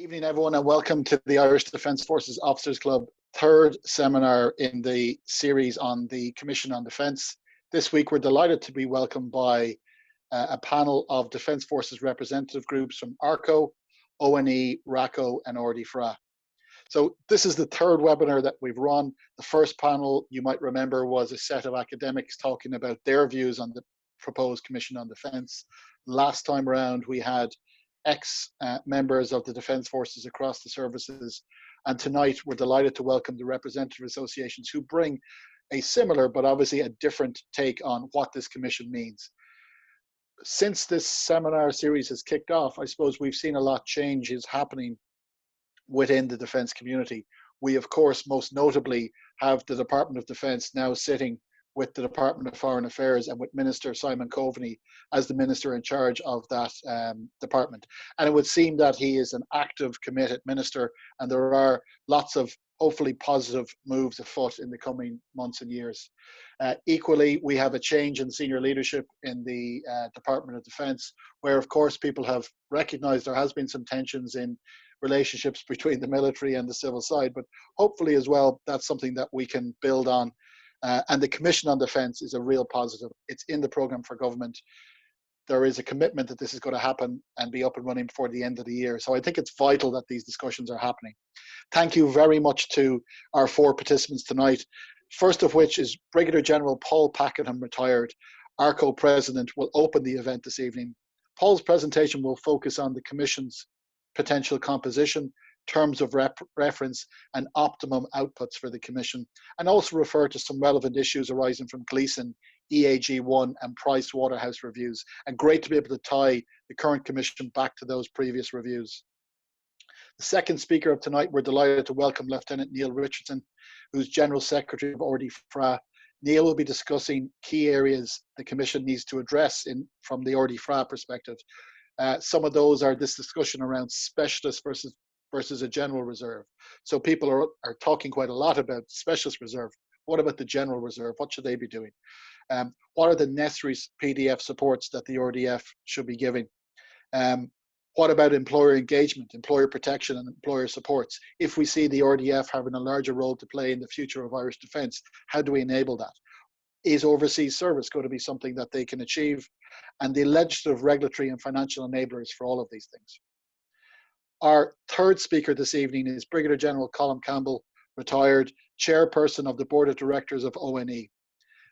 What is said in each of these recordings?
Evening, everyone, and welcome to the Irish Defence Forces Officers Club third seminar in the series on the Commission on Defence. This week, we're delighted to be welcomed by a panel of Defence Forces representative groups from ARCO, ONE, RACO, and RDFRA. So this is the third webinar that we've run. The first panel, you might remember, was a set of academics talking about their views on the proposed Commission on Defence. Last time around, we had ex-members of the Defence Forces across the services. And tonight, we're delighted to welcome the representative associations who bring a similar, but obviously a different take on what this commission means. Since this seminar series has kicked off, I suppose we've seen a lot changes happening within the defence community. We, of course, most notably have the Department of Defence now sitting with the Department of Foreign Affairs and with Minister Simon Coveny as the Minister in charge of that department. And it would seem that he is an active, committed minister, and there are lots of hopefully positive moves afoot in the coming months and years. Equally, we have a change in senior leadership in the Department of Defence, where of course people have recognised there has been some tensions in relationships between the military and the civil side, but hopefully as well, that's something that we can build on. And the Commission on Defence is a real positive. It's in the programme for government. There is a commitment that this is going to happen and be up and running before the end of the year. So I think it's vital that these discussions are happening. Thank you very much to our four participants tonight. First of which is Brigadier General Paul Pakenham, retired. ARCO President will open the event this evening. Paul's presentation will focus on the Commission's potential composition, terms of reference and optimum outputs for the Commission, and also refer to some relevant issues arising from Gleeson, EAG1 and Price Waterhouse reviews. And great to be able to tie the current Commission back to those previous reviews. The second speaker of tonight, we're delighted to welcome Lieutenant Neil Richardson, who's General Secretary of RDFRA. Neil will be discussing key areas the Commission needs to address from the RDFRA perspective. Some of those are this discussion around specialist versus a general reserve. So people are talking quite a lot about specialist reserve. What about the general reserve? What should they be doing? What are the necessary PDF supports that the RDF should be giving? What about employer engagement, employer protection and employer supports? If we see the RDF having a larger role to play in the future of Irish defence, how do we enable that? Is overseas service going to be something that they can achieve? And the legislative, regulatory and financial enablers for all of these things. Our third speaker this evening is Brigadier General Colin Campbell, retired, Chairperson of the Board of Directors of ONE.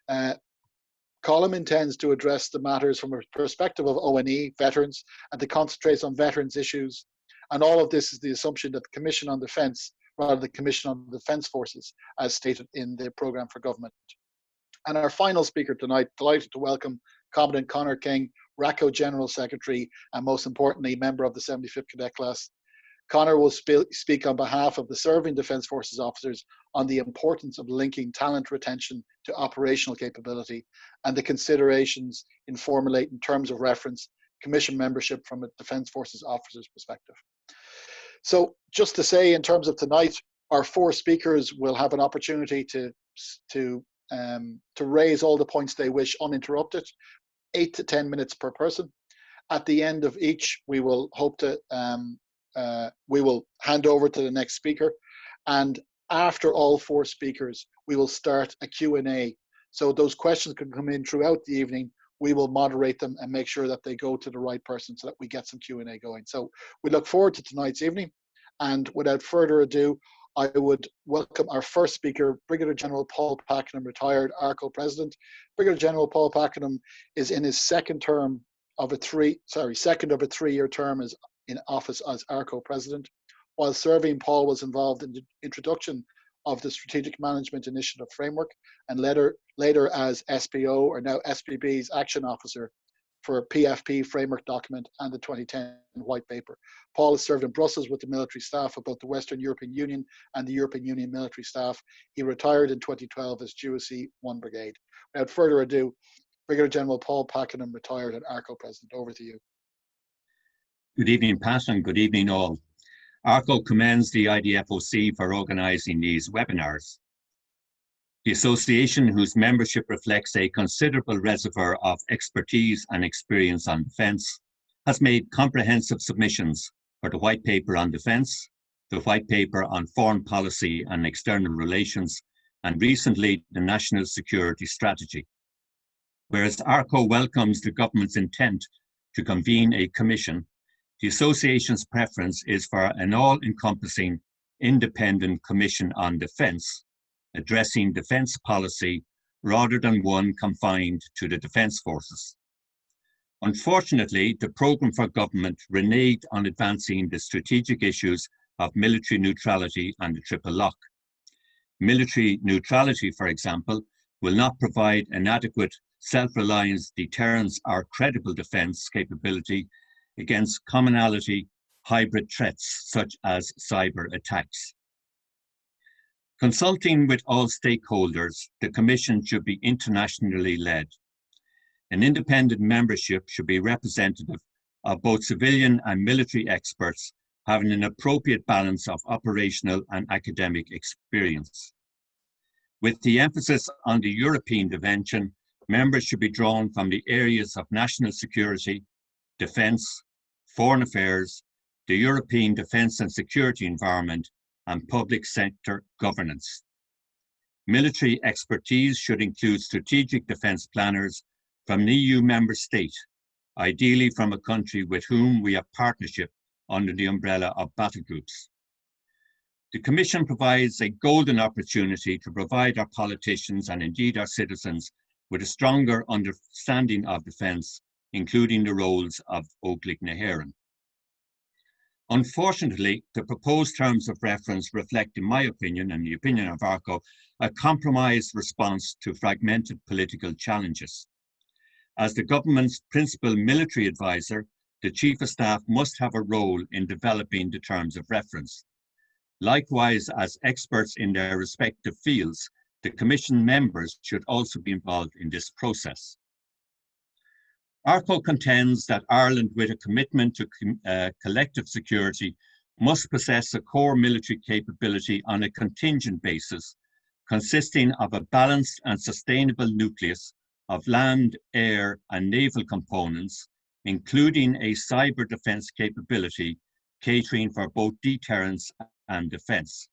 Colm intends to address the matters from a perspective of ONE, veterans, and to concentrate on veterans issues. And all of this is the assumption that the Commission on Defence, rather the Commission on Defence Forces, as stated in the programme for government. And our final speaker tonight, delighted to welcome Commandant Conor King, RACO General Secretary, and most importantly, member of the 75th Cadet Class. Conor will speak on behalf of the serving Defence Forces officers on the importance of linking talent retention to operational capability and the considerations in formulating terms of reference Commission membership from a Defence Forces officer's perspective. So just to say, in terms of tonight, our four speakers will have an opportunity to raise all the points they wish uninterrupted, 8 to 10 minutes per person. At the end of each, we will hope to we will hand over to the next speaker, and after all four speakers, we will start a Q&A. So those questions can come in throughout the evening. We will moderate them and make sure that they go to the right person so that we get some Q&A going. So we look forward to tonight's evening, and without further ado, I would welcome our first speaker, Brigadier General Paul Pakenham, retired ARCO President. Brigadier General Paul Pakenham is in his second of a three-year term as in office as ARCO President. While serving, Paul was involved in the introduction of the Strategic Management Initiative Framework and later as SPO, or now SPB's Action Officer for PFP Framework Document and the 2010 White Paper. Paul has served in Brussels with the military staff of both the Western European Union and the European Union military staff. He retired in 2012 as GOC 1 Brigade. Without further ado, Brigadier General Paul Pakenham, retired and ARCO President. Over to you. Good evening, Pat, and good evening all. ARCO commends the IDFOC for organising these webinars. The association, whose membership reflects a considerable reservoir of expertise and experience on defence, has made comprehensive submissions for the White Paper on Defence, the White Paper on Foreign Policy and External Relations, and recently the National Security Strategy. Whereas ARCO welcomes the government's intent to convene a commission, the Association's preference is for an all-encompassing independent commission on defence, addressing defence policy rather than one confined to the defence forces. Unfortunately, the programme for government reneged on advancing the strategic issues of military neutrality and the triple lock. Military neutrality, for example, will not provide an adequate self-reliance, deterrence or credible defence capability against commonality hybrid threats such as cyber attacks. Consulting with all stakeholders, the Commission should be internationally led. An independent membership should be representative of both civilian and military experts having an appropriate balance of operational and academic experience. With the emphasis on the European dimension, members should be drawn from the areas of national security, defence, foreign affairs, the European defence and security environment, and public sector governance. Military expertise should include strategic defence planners from an EU member state, ideally from a country with whom we have partnership under the umbrella of battle groups. The Commission provides a golden opportunity to provide our politicians and indeed our citizens with a stronger understanding of defence, including the roles of Óglaigh na hÉireann. Unfortunately, the proposed terms of reference reflect, in my opinion and the opinion of ARCO, a compromised response to fragmented political challenges. As the government's principal military advisor, the Chief of Staff must have a role in developing the terms of reference. Likewise, as experts in their respective fields, the Commission members should also be involved in this process. ARCO contends that Ireland, with a commitment to collective security, must possess a core military capability on a contingent basis, consisting of a balanced and sustainable nucleus of land, air, and naval components, including a cyber defence capability catering for both deterrence and defence.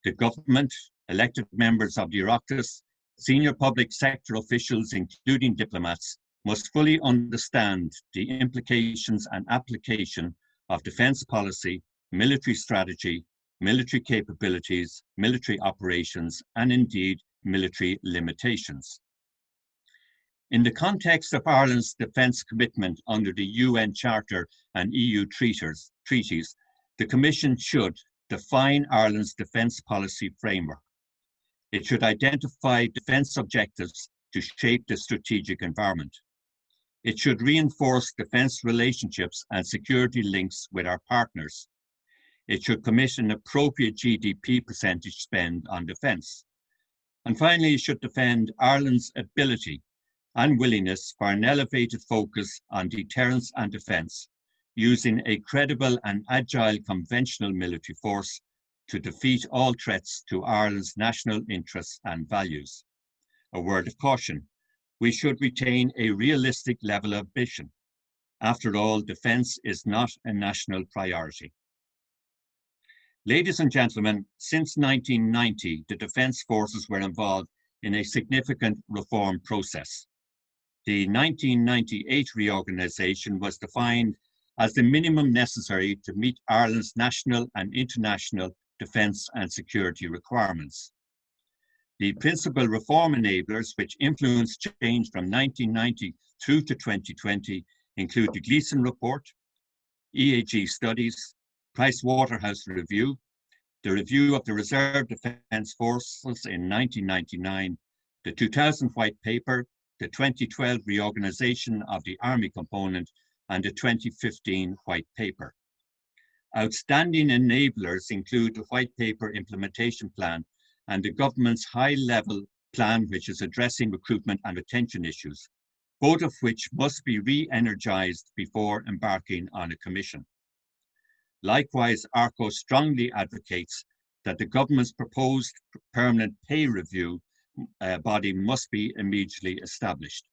The government, elected members of the Oireachtas, senior public sector officials, including diplomats, must fully understand the implications and application of defence policy, military strategy, military capabilities, military operations, and indeed military limitations. In the context of Ireland's defence commitment under the UN Charter and EU treaties, the Commission should define Ireland's defence policy framework. It should identify defence objectives to shape the strategic environment. It should reinforce defence relationships and security links with our partners. It should commit an appropriate GDP percentage spend on defence. And finally, it should defend Ireland's ability and willingness for an elevated focus on deterrence and defence, using a credible and agile conventional military force to defeat all threats to Ireland's national interests and values. A word of caution: we should retain a realistic level of ambition. After all, defence is not a national priority. Ladies and gentlemen, since 1990, the Defence Forces were involved in a significant reform process. The 1998 reorganisation was defined as the minimum necessary to meet Ireland's national and international defence and security requirements. The principal reform enablers which influenced change from 1990 through to 2020 include the Gleeson Report, EAG studies, Price-Waterhouse Review, the review of the Reserve Defence Forces in 1999, the 2000 White Paper, the 2012 reorganisation of the Army component, and the 2015 White Paper. Outstanding enablers include the White Paper Implementation Plan and the government's high-level plan which is addressing recruitment and retention issues, both of which must be re-energised before embarking on a commission. Likewise, ARCO strongly advocates that the government's proposed permanent pay review body must be immediately established.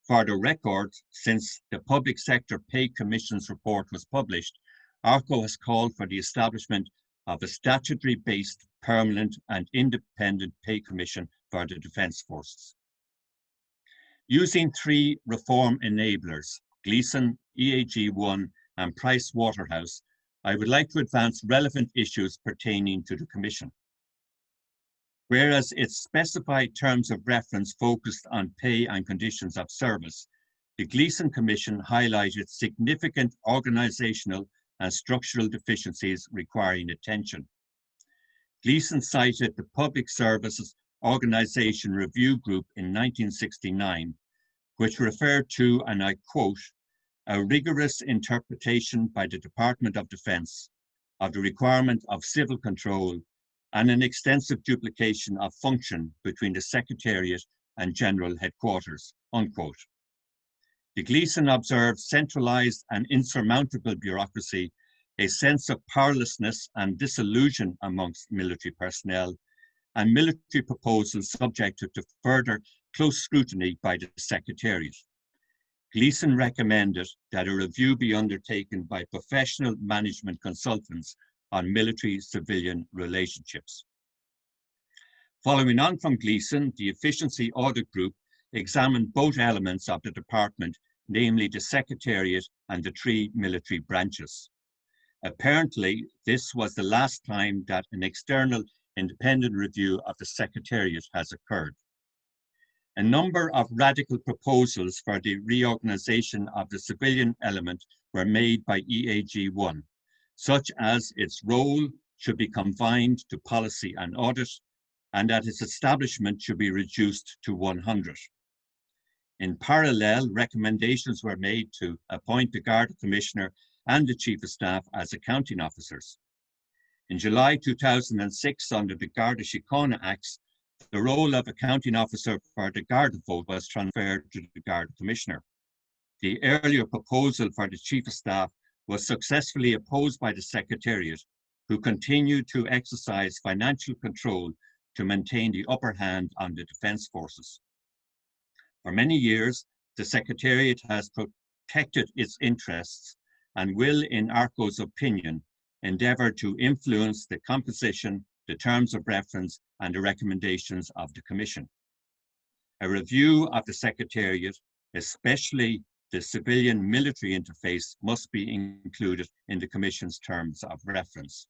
For the record, since the Public Sector Pay Commission's report was published, ARCO has called for the establishment of a statutory-based, permanent and independent pay commission for the Defence Forces. Using 3 reform enablers, Gleeson, EAG1 and Price Waterhouse, I would like to advance relevant issues pertaining to the Commission. Whereas its specified terms of reference focused on pay and conditions of service, the Gleeson Commission highlighted significant organisational and structural deficiencies requiring attention. Gleeson cited the Public Services Organisation Review Group in 1969, which referred to, and I quote, a rigorous interpretation by the Department of Defence of the requirement of civil control and an extensive duplication of function between the Secretariat and General Headquarters, unquote. The Gleeson observed centralised and insurmountable bureaucracy, a sense of powerlessness and disillusion amongst military personnel, and military proposals subjected to further close scrutiny by the Secretariat. Gleeson recommended that a review be undertaken by professional management consultants on military-civilian relationships. Following on from Gleeson, the Efficiency Audit Group examined both elements of the department, namely the Secretariat and the 3 military branches. Apparently, this was the last time that an external independent review of the Secretariat has occurred. A number of radical proposals for the reorganisation of the civilian element were made by EAG1, such as its role should be confined to policy and audit, and that its establishment should be reduced to 100. In parallel, recommendations were made to appoint the Garda Commissioner and the Chief of Staff as accounting officers. In July 2006, under the Garda Síochána Acts, the role of accounting officer for the Garda vote was transferred to the Garda Commissioner. The earlier proposal for the Chief of Staff was successfully opposed by the Secretariat, who continued to exercise financial control to maintain the upper hand on the Defence Forces. For many years, the Secretariat has protected its interests and will, in ARCO's opinion, endeavour to influence the composition, the terms of reference and the recommendations of the Commission. A review of the Secretariat, especially the civilian-military interface, must be included in the Commission's terms of reference.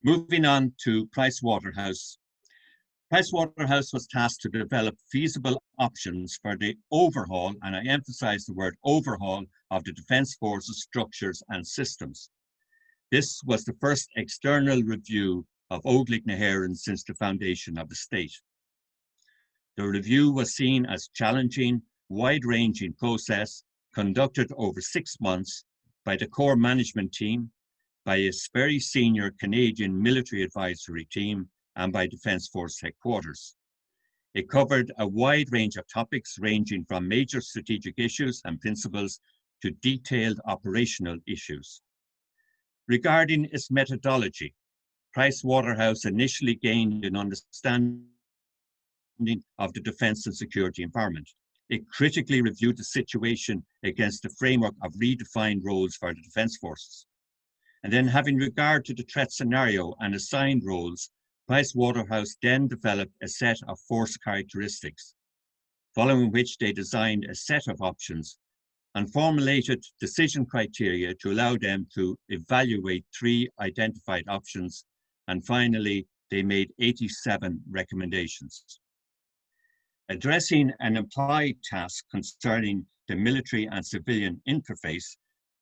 Moving on to Price Waterhouse. Price Waterhouse was tasked to develop feasible options for the overhaul, and I emphasize the word overhaul, of the Defence Forces structures and systems. This was the first external review of Óglaigh na hÉireann since the foundation of the state. The review was seen as challenging, wide-ranging process conducted over 6 months by the core management team, by a very senior Canadian military advisory team, and by Defence Force headquarters. It covered a wide range of topics ranging from major strategic issues and principles to detailed operational issues. Regarding its methodology, Price Waterhouse initially gained an understanding of the defence and security environment. It critically reviewed the situation against the framework of redefined roles for the Defence Forces. And then, having regard to the threat scenario and assigned roles, Price Waterhouse then developed a set of force characteristics, following which they designed a set of options and formulated decision criteria to allow them to evaluate 3 identified options, and finally, they made 87 recommendations. Addressing an implied task concerning the military and civilian interface,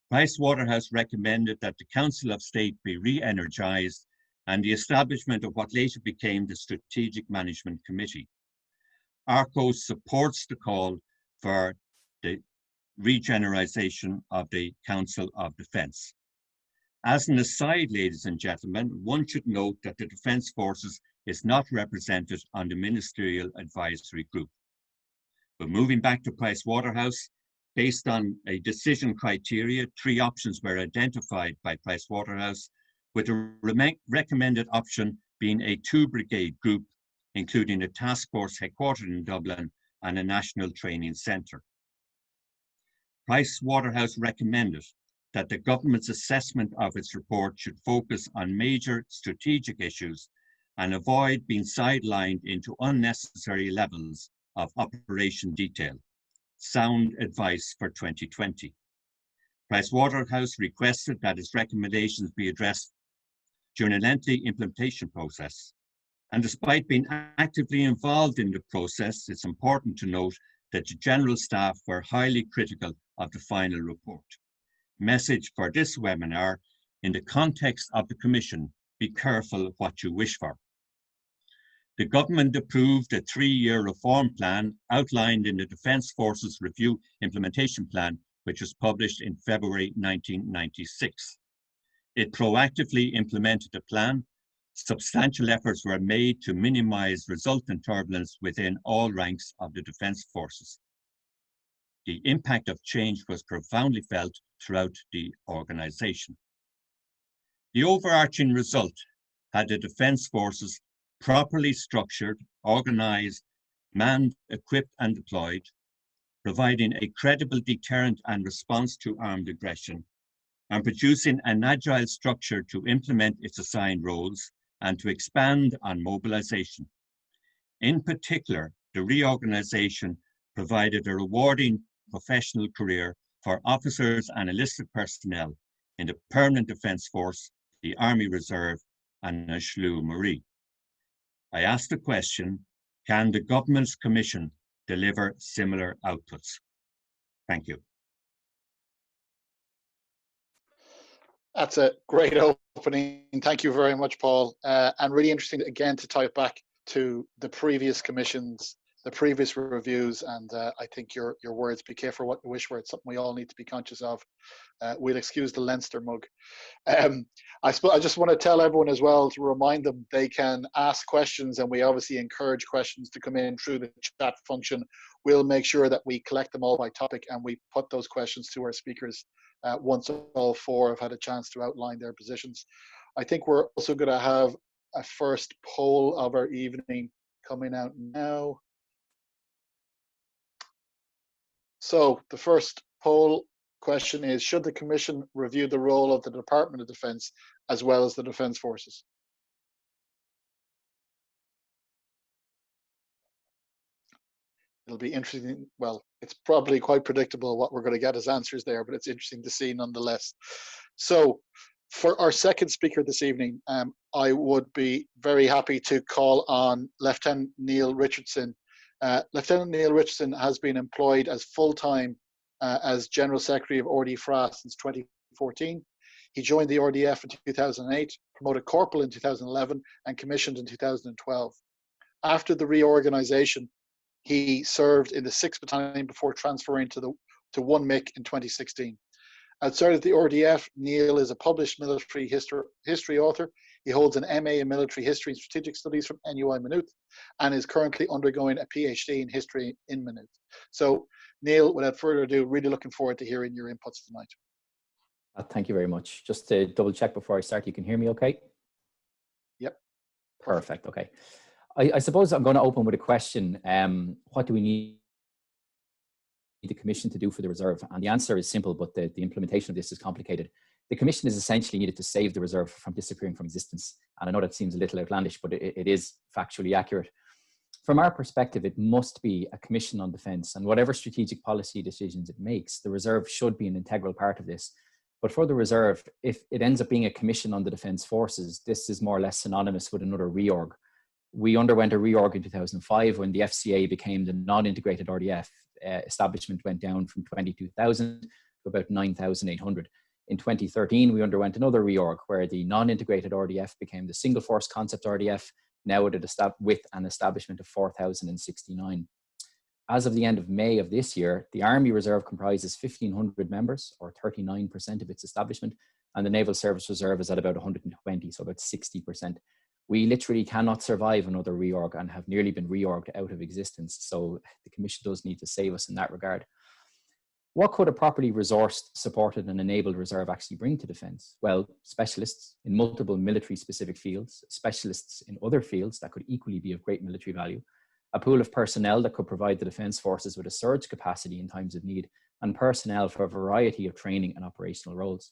Price Waterhouse recommended that the Council of State be re-energised and the establishment of what later became the Strategic Management Committee. ARCO supports the call for the regeneration of the Council of Defence. As an aside, ladies and gentlemen, one should note that the Defence Forces is not represented on the Ministerial Advisory Group. But moving back to Price Waterhouse, based on a decision criteria, 3 options were identified by Price Waterhouse, with the recommended option being a 2-brigade group, including a task force headquartered in Dublin and a national training centre. Price Waterhouse recommended that the government's assessment of its report should focus on major strategic issues and avoid being sidelined into unnecessary levels of operation detail. Sound advice for 2020. Pricewaterhouse requested that its recommendations be addressed during a lengthy implementation process. And despite being actively involved in the process, it's important to note that the general staff were highly critical of the final report. Message for this webinar: in the context of the Commission, be careful what you wish for. The government approved a 3-year reform plan outlined in the Defence Forces Review Implementation Plan, which was published in February 1996. It proactively implemented the plan. Substantial efforts were made to minimise resultant turbulence within all ranks of the Defence Forces. The impact of change was profoundly felt throughout the organisation. The overarching result had the Defence Forces properly structured, organised, manned, equipped and deployed, providing a credible deterrent and response to armed aggression, and producing an agile structure to implement its assigned roles and to expand on mobilisation. In particular, the reorganisation provided a rewarding professional career for officers and enlisted personnel in the Permanent Defence Force, the Army Reserve and Ashlew Marie. I asked the question, can the government's commission deliver similar outputs? Thank you. That's a great opening. Thank you very much, Paul. And really interesting, again, to tie it back to the previous commissions, the previous reviews, and I think your words, be careful what you wish for. It's something we all need to be conscious of. We'll excuse the Leinster mug. I just want to tell everyone as well, to remind them they can ask questions, and we obviously encourage questions to come in through the chat function. We'll make sure that we collect them all by topic and we put those questions to our speakers once all four have had a chance to outline their positions. I think we're also going to have a first poll of our evening coming out now. So the first poll question is, should the Commission review the role of the Department of Defence as well as the Defence Forces? It'll be interesting. Well, it's probably quite predictable what we're going to get as answers there, but it's interesting to see nonetheless. So for our second speaker this evening, I would be very happy to call on Lieutenant Neil Richardson. Lieutenant Neil Richardson has been employed as full-time as General Secretary of RDFRA since 2014. He joined the RDF in 2008, promoted Corporal in 2011, and commissioned in 2012. After the reorganisation, he served in the 6th Battalion before transferring to 1 MIC in 2016. Outside of the RDF, Neil is a published military history author. He holds an MA in Military History and Strategic Studies from NUI Maynooth and is currently undergoing a PhD in History in Maynooth. So, Neil, without further ado, really looking forward to hearing your inputs tonight. Thank you very much. Just to double check before I start, you can hear me okay? Yep. Perfect, okay. I suppose I'm going to open with a question. What do we need the Commission to do for the Reserve? And the answer is simple, but the implementation of this is complicated. The Commission is essentially needed to save the Reserve from disappearing from existence. And I know that seems a little outlandish, but it is factually accurate. From our perspective, it must be a Commission on Defence, and whatever strategic policy decisions it makes, the Reserve should be an integral part of this. But for the Reserve, if it ends up being a Commission on the Defence Forces, this is more or less synonymous with another reorg. We underwent a reorg in 2005 when the FCA became the non-integrated RDF. Establishment went down from 22,000 to about 9,800. In 2013, we underwent another reorg where the non-integrated RDF became the single force concept RDF, now with an establishment of 4,069. As of the end of May of this year, the Army Reserve comprises 1,500 members, or 39% of its establishment, and the Naval Service Reserve is at about 120, so about 60%. We literally cannot survive another reorg and have nearly been reorged out of existence. So the Commission does need to save us in that regard. What could a properly resourced, supported and enabled reserve actually bring to defence? Well, specialists in multiple military specific fields, specialists in other fields that could equally be of great military value, a pool of personnel that could provide the defence forces with a surge capacity in times of need, and personnel for a variety of training and operational roles.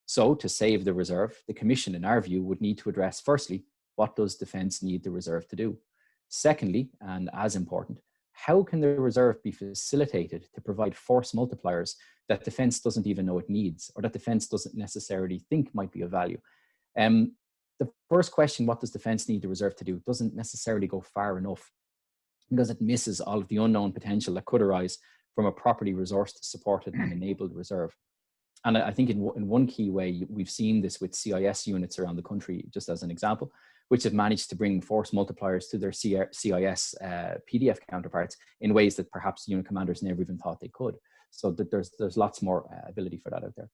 So to save the reserve, the Commission, in our view, would need to address, firstly, what does Defence need the reserve to do? Secondly, and as important, how can the reserve be facilitated to provide force multipliers that Defence doesn't even know it needs, or that Defence doesn't necessarily think might be of value? The first question, what does Defence need the reserve to do, doesn't necessarily go far enough, because it misses all of the unknown potential that could arise from a properly resourced, supported and enabled reserve. And I think in one key way, we've seen this with CIS units around the country, just as an example, which have managed to bring force multipliers to their CIS PDF counterparts in ways that perhaps unit commanders never even thought they could. So that there's lots more ability for that out there.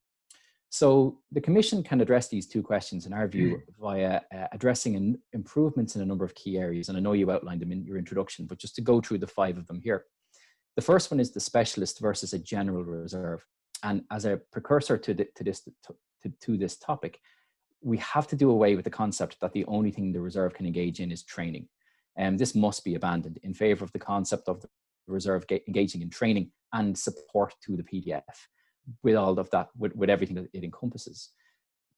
So the Commission can address these two questions, in our view, via addressing improvements in a number of key areas. And I know you outlined them in your introduction, but just to go through the 5 of them here. The first one is the specialist versus a general reserve. And as a precursor to this topic, we have to do away with the concept that the only thing the reserve can engage in is training. And this must be abandoned in favor of the concept of the reserve engaging in training and support to the PDF, with all of that, with everything that it encompasses.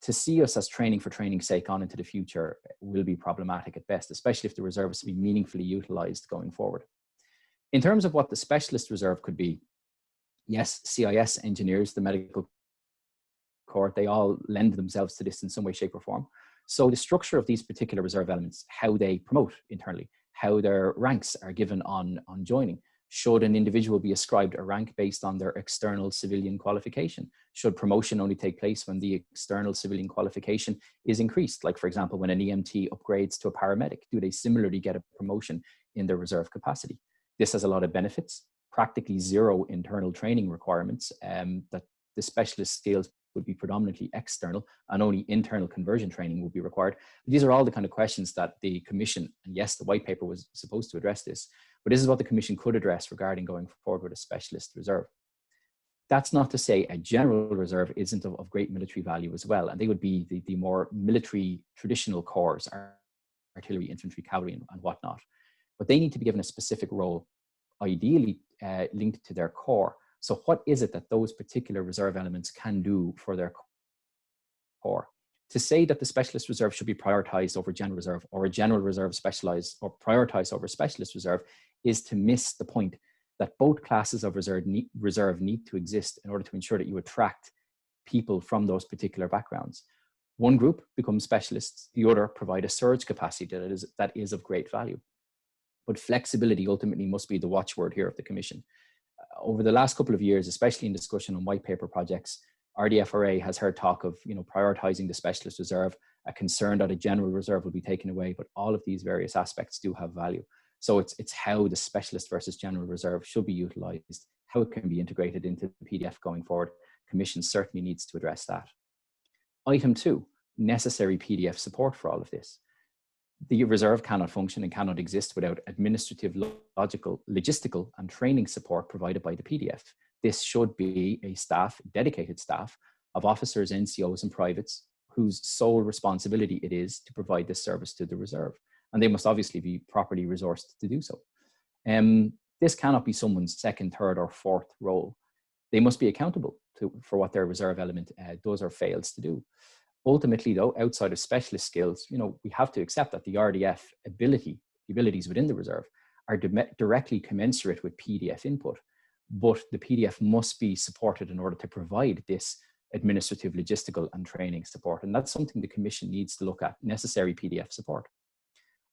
To see us as training for training's sake on into the future will be problematic at best, especially if the reserve is to be meaningfully utilised going forward. In terms of what the specialist reserve could be, yes, CIS engineers, the medical corps, they all lend themselves to this in some way, shape or form. So the structure of these particular reserve elements, how they promote internally, how their ranks are given on joining. Should an individual be ascribed a rank based on their external civilian qualification? Should promotion only take place when the external civilian qualification is increased? Like, for example, when an EMT upgrades to a paramedic, do they similarly get a promotion in their reserve capacity? This has a lot of benefits, practically zero internal training requirements, that the specialist skills would be predominantly external and only internal conversion training would be required. These are all the kind of questions that the Commission, and yes, the white paper was supposed to address this, but this is what the Commission could address regarding going forward with a specialist reserve. That's not to say a general reserve isn't of great military value as well, and they would be the more military traditional corps, artillery, infantry, cavalry, and whatnot. But they need to be given a specific role, ideally linked to their corps. So what is it that those particular reserve elements can do for their corps? To say that the specialist reserve should be prioritized over general reserve, or a general reserve specialized or prioritized over specialist reserve, is to miss the point that both classes of reserve need to exist in order to ensure that you attract people from those particular backgrounds. One group becomes specialists, the other provide a surge capacity that is of great value. But flexibility ultimately must be the watchword here of the Commission. Over the last couple of years, especially in discussion on white paper projects, RDFRA has heard talk of prioritizing the specialist reserve, a concern that a general reserve will be taken away, but all of these various aspects do have value. So it's how the specialist versus general reserve should be utilized, how it can be integrated into the PDF going forward. Commission certainly needs to address that. Item 2, necessary PDF support for all of this. The reserve cannot function and cannot exist without administrative, logistical and training support provided by the PDF. This should be a staff, dedicated staff of officers, NCOs and privates whose sole responsibility it is to provide this service to the reserve. And they must obviously be properly resourced to do so. This cannot be someone's second, third or fourth role. They must be accountable for what their reserve element does or fails to do. Ultimately though, outside of specialist skills, we have to accept that the RDF abilities within the reserve are directly commensurate with PDF input, but the PDF must be supported in order to provide this administrative, logistical and training support. And that's something the Commission needs to look at, necessary PDF support.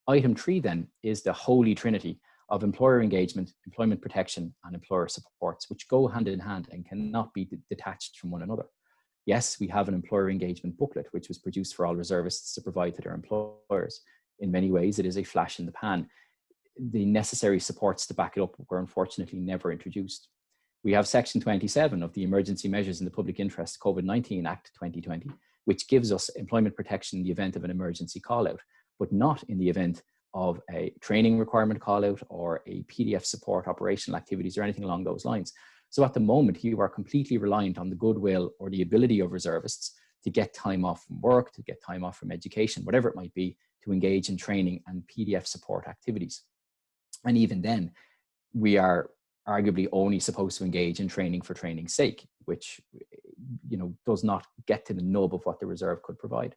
Item 3 then is the holy trinity of employer engagement, employment protection and employer supports, which go hand in hand and cannot be detached from one another. Yes, we have an employer engagement booklet, which was produced for all reservists to provide to their employers. In many ways, it is a flash in the pan. The necessary supports to back it up were unfortunately never introduced. We have Section 27 of the Emergency Measures in the Public Interest COVID-19 Act 2020, which gives us employment protection in the event of an emergency call-out, but not in the event of a training requirement call-out or a PDF support operational activities or anything along those lines. So at the moment, you are completely reliant on the goodwill or the ability of reservists to get time off from work, to get time off from education, whatever it might be, to engage in training and PDF support activities. And even then, we are arguably only supposed to engage in training for training's sake, which, you know, does not get to the nub of what the reserve could provide.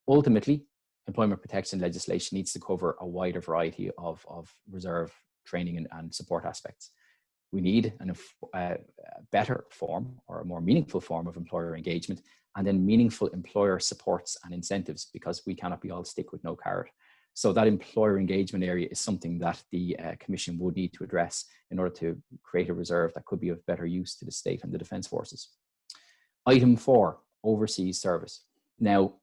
Ultimately, employment protection legislation needs to cover a wider variety of reserve training and support aspects. We need a better form, or a more meaningful form, of employer engagement, and then meaningful employer supports and incentives, because we cannot be all stick with no carrot. So that employer engagement area is something that the Commission would need to address in order to create a reserve that could be of better use to the state and the Defence Forces. Item 4, overseas service. Now,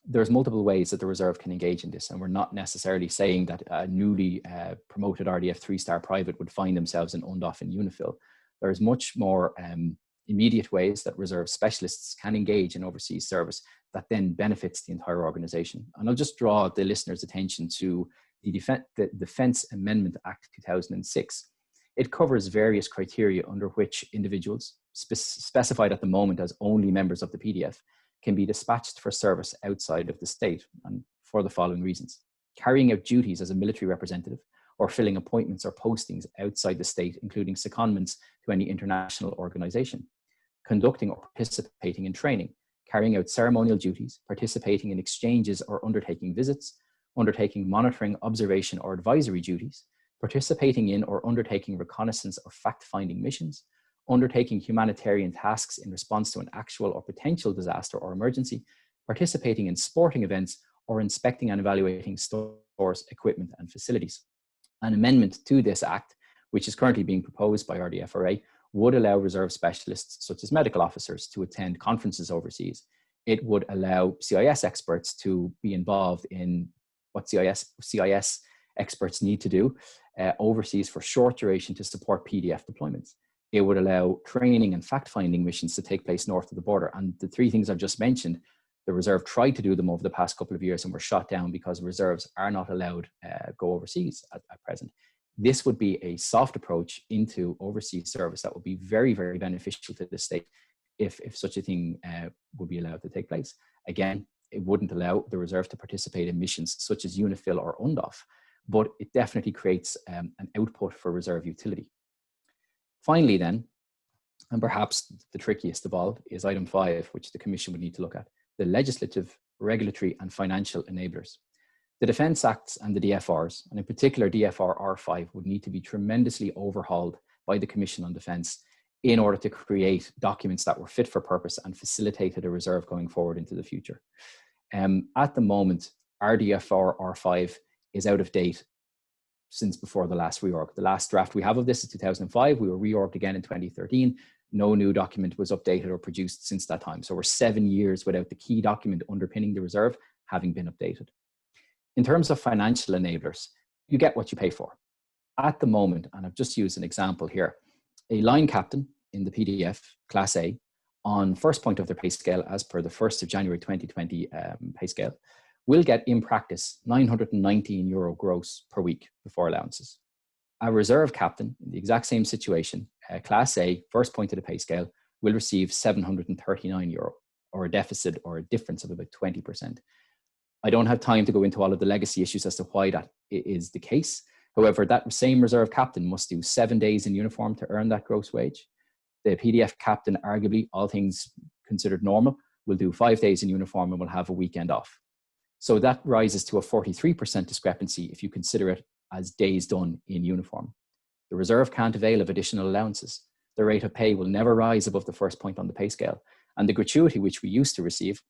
there's multiple ways that the reserve can engage in this, and we're not necessarily saying that a newly promoted RDF 3-star private would find themselves in UNDOF and UNIFIL. There's much more immediate ways that reserve specialists can engage in overseas service that then benefits the entire organisation. And I'll just draw the listeners' attention to the Defence Amendment Act 2006. It covers various criteria under which individuals, specified at the moment as only members of the PDF, can be dispatched for service outside of the state, and for the following reasons: carrying out duties as a military representative, or filling appointments or postings outside the state, including secondments to any international organisation; conducting or participating in training; carrying out ceremonial duties; participating in exchanges or undertaking visits; undertaking monitoring, observation or advisory duties; participating in or undertaking reconnaissance or fact-finding missions; undertaking humanitarian tasks in response to an actual or potential disaster or emergency; participating in sporting events; or inspecting and evaluating stores, equipment and facilities. An amendment to this Act, which is currently being proposed by RDFRA, would allow reserve specialists such as medical officers to attend conferences overseas. It would allow CIS experts to be involved in what CIS experts need to do overseas for short duration to support PDF deployments. It would allow training and fact-finding missions to take place north of the border. And the three things I've just mentioned, the reserve tried to do them over the past couple of years and were shot down because reserves are not allowed go overseas at present. This would be a soft approach into overseas service that would be very, very beneficial to the state if such a thing would be allowed to take place. Again, it wouldn't allow the reserve to participate in missions such as UNIFIL or UNDOF, but it definitely creates an output for reserve utility. Finally then, and perhaps the trickiest of all, is item 5, which the Commission would need to look at: the legislative, regulatory and financial enablers. The Defence Acts and the DFRs, and in particular DFR R5, would need to be tremendously overhauled by the Commission on Defence in order to create documents that were fit for purpose and facilitated a reserve going forward into the future. At the moment, RDFR R5 is out of date since before the last reorg. The last draft we have of this is 2005. We were reorged again in 2013. No new document was updated or produced since that time. So we're 7 years without the key document underpinning the reserve having been updated. In terms of financial enablers, you get what you pay for. At the moment, and I've just used an example here, a line captain in the PDF Class A on first point of their pay scale as per the 1st of January 2020 pay scale will get in practice €919 gross per week before allowances. A reserve captain in the exact same situation, Class A, first point of the pay scale, will receive €739, or a deficit or a difference of about 20%. I don't have time to go into all of the legacy issues as to why that is the case. However, that same reserve captain must do 7 days in uniform to earn that gross wage. The PDF captain, arguably, all things considered normal, will do 5 days in uniform and will have a weekend off. So that rises to a 43% discrepancy if you consider it as days done in uniform. The reserve can't avail of additional allowances. The rate of pay will never rise above the first point on the pay scale. And the gratuity which we used to receive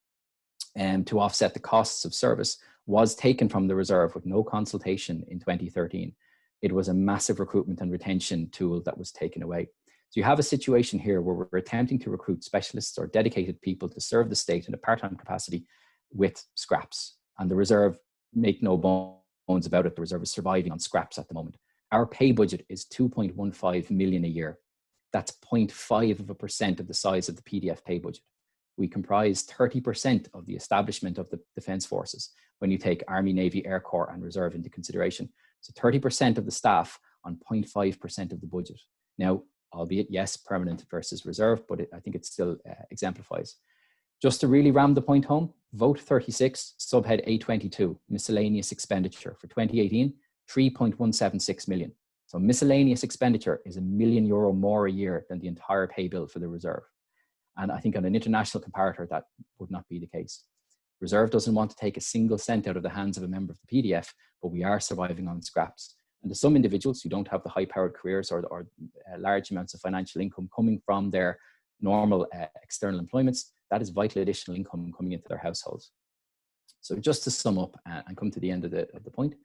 to offset the costs of service was taken from the reserve with no consultation in 2013. It was a massive recruitment and retention tool that was taken away. So you have a situation here where we're attempting to recruit specialists or dedicated people to serve the state in a part-time capacity with scraps. And the reserve, make no bones about it, the reserve is surviving on scraps at the moment. Our pay budget is 2.15 million a year. That's 0.5% of the size of the PDF pay budget. We comprise 30% of the establishment of the Defence Forces when you take Army, Navy, Air Corps and Reserve into consideration. So 30% of the staff on 0.5% of the budget. Now, albeit, yes, permanent versus reserve, but I think it still exemplifies. Just to really ram the point home, Vote 36, subhead A22, miscellaneous expenditure for 2018, 3.176 million. So miscellaneous expenditure is €1 million more a year than the entire pay bill for the reserve. And I think on an international comparator, that would not be the case. Reserve doesn't want to take a single cent out of the hands of a member of the PDF, but we are surviving on scraps. And to some individuals who don't have the high-powered careers or large amounts of financial income coming from their normal external employments, that is vital additional income coming into their households. So just to sum up and come to the end of the point,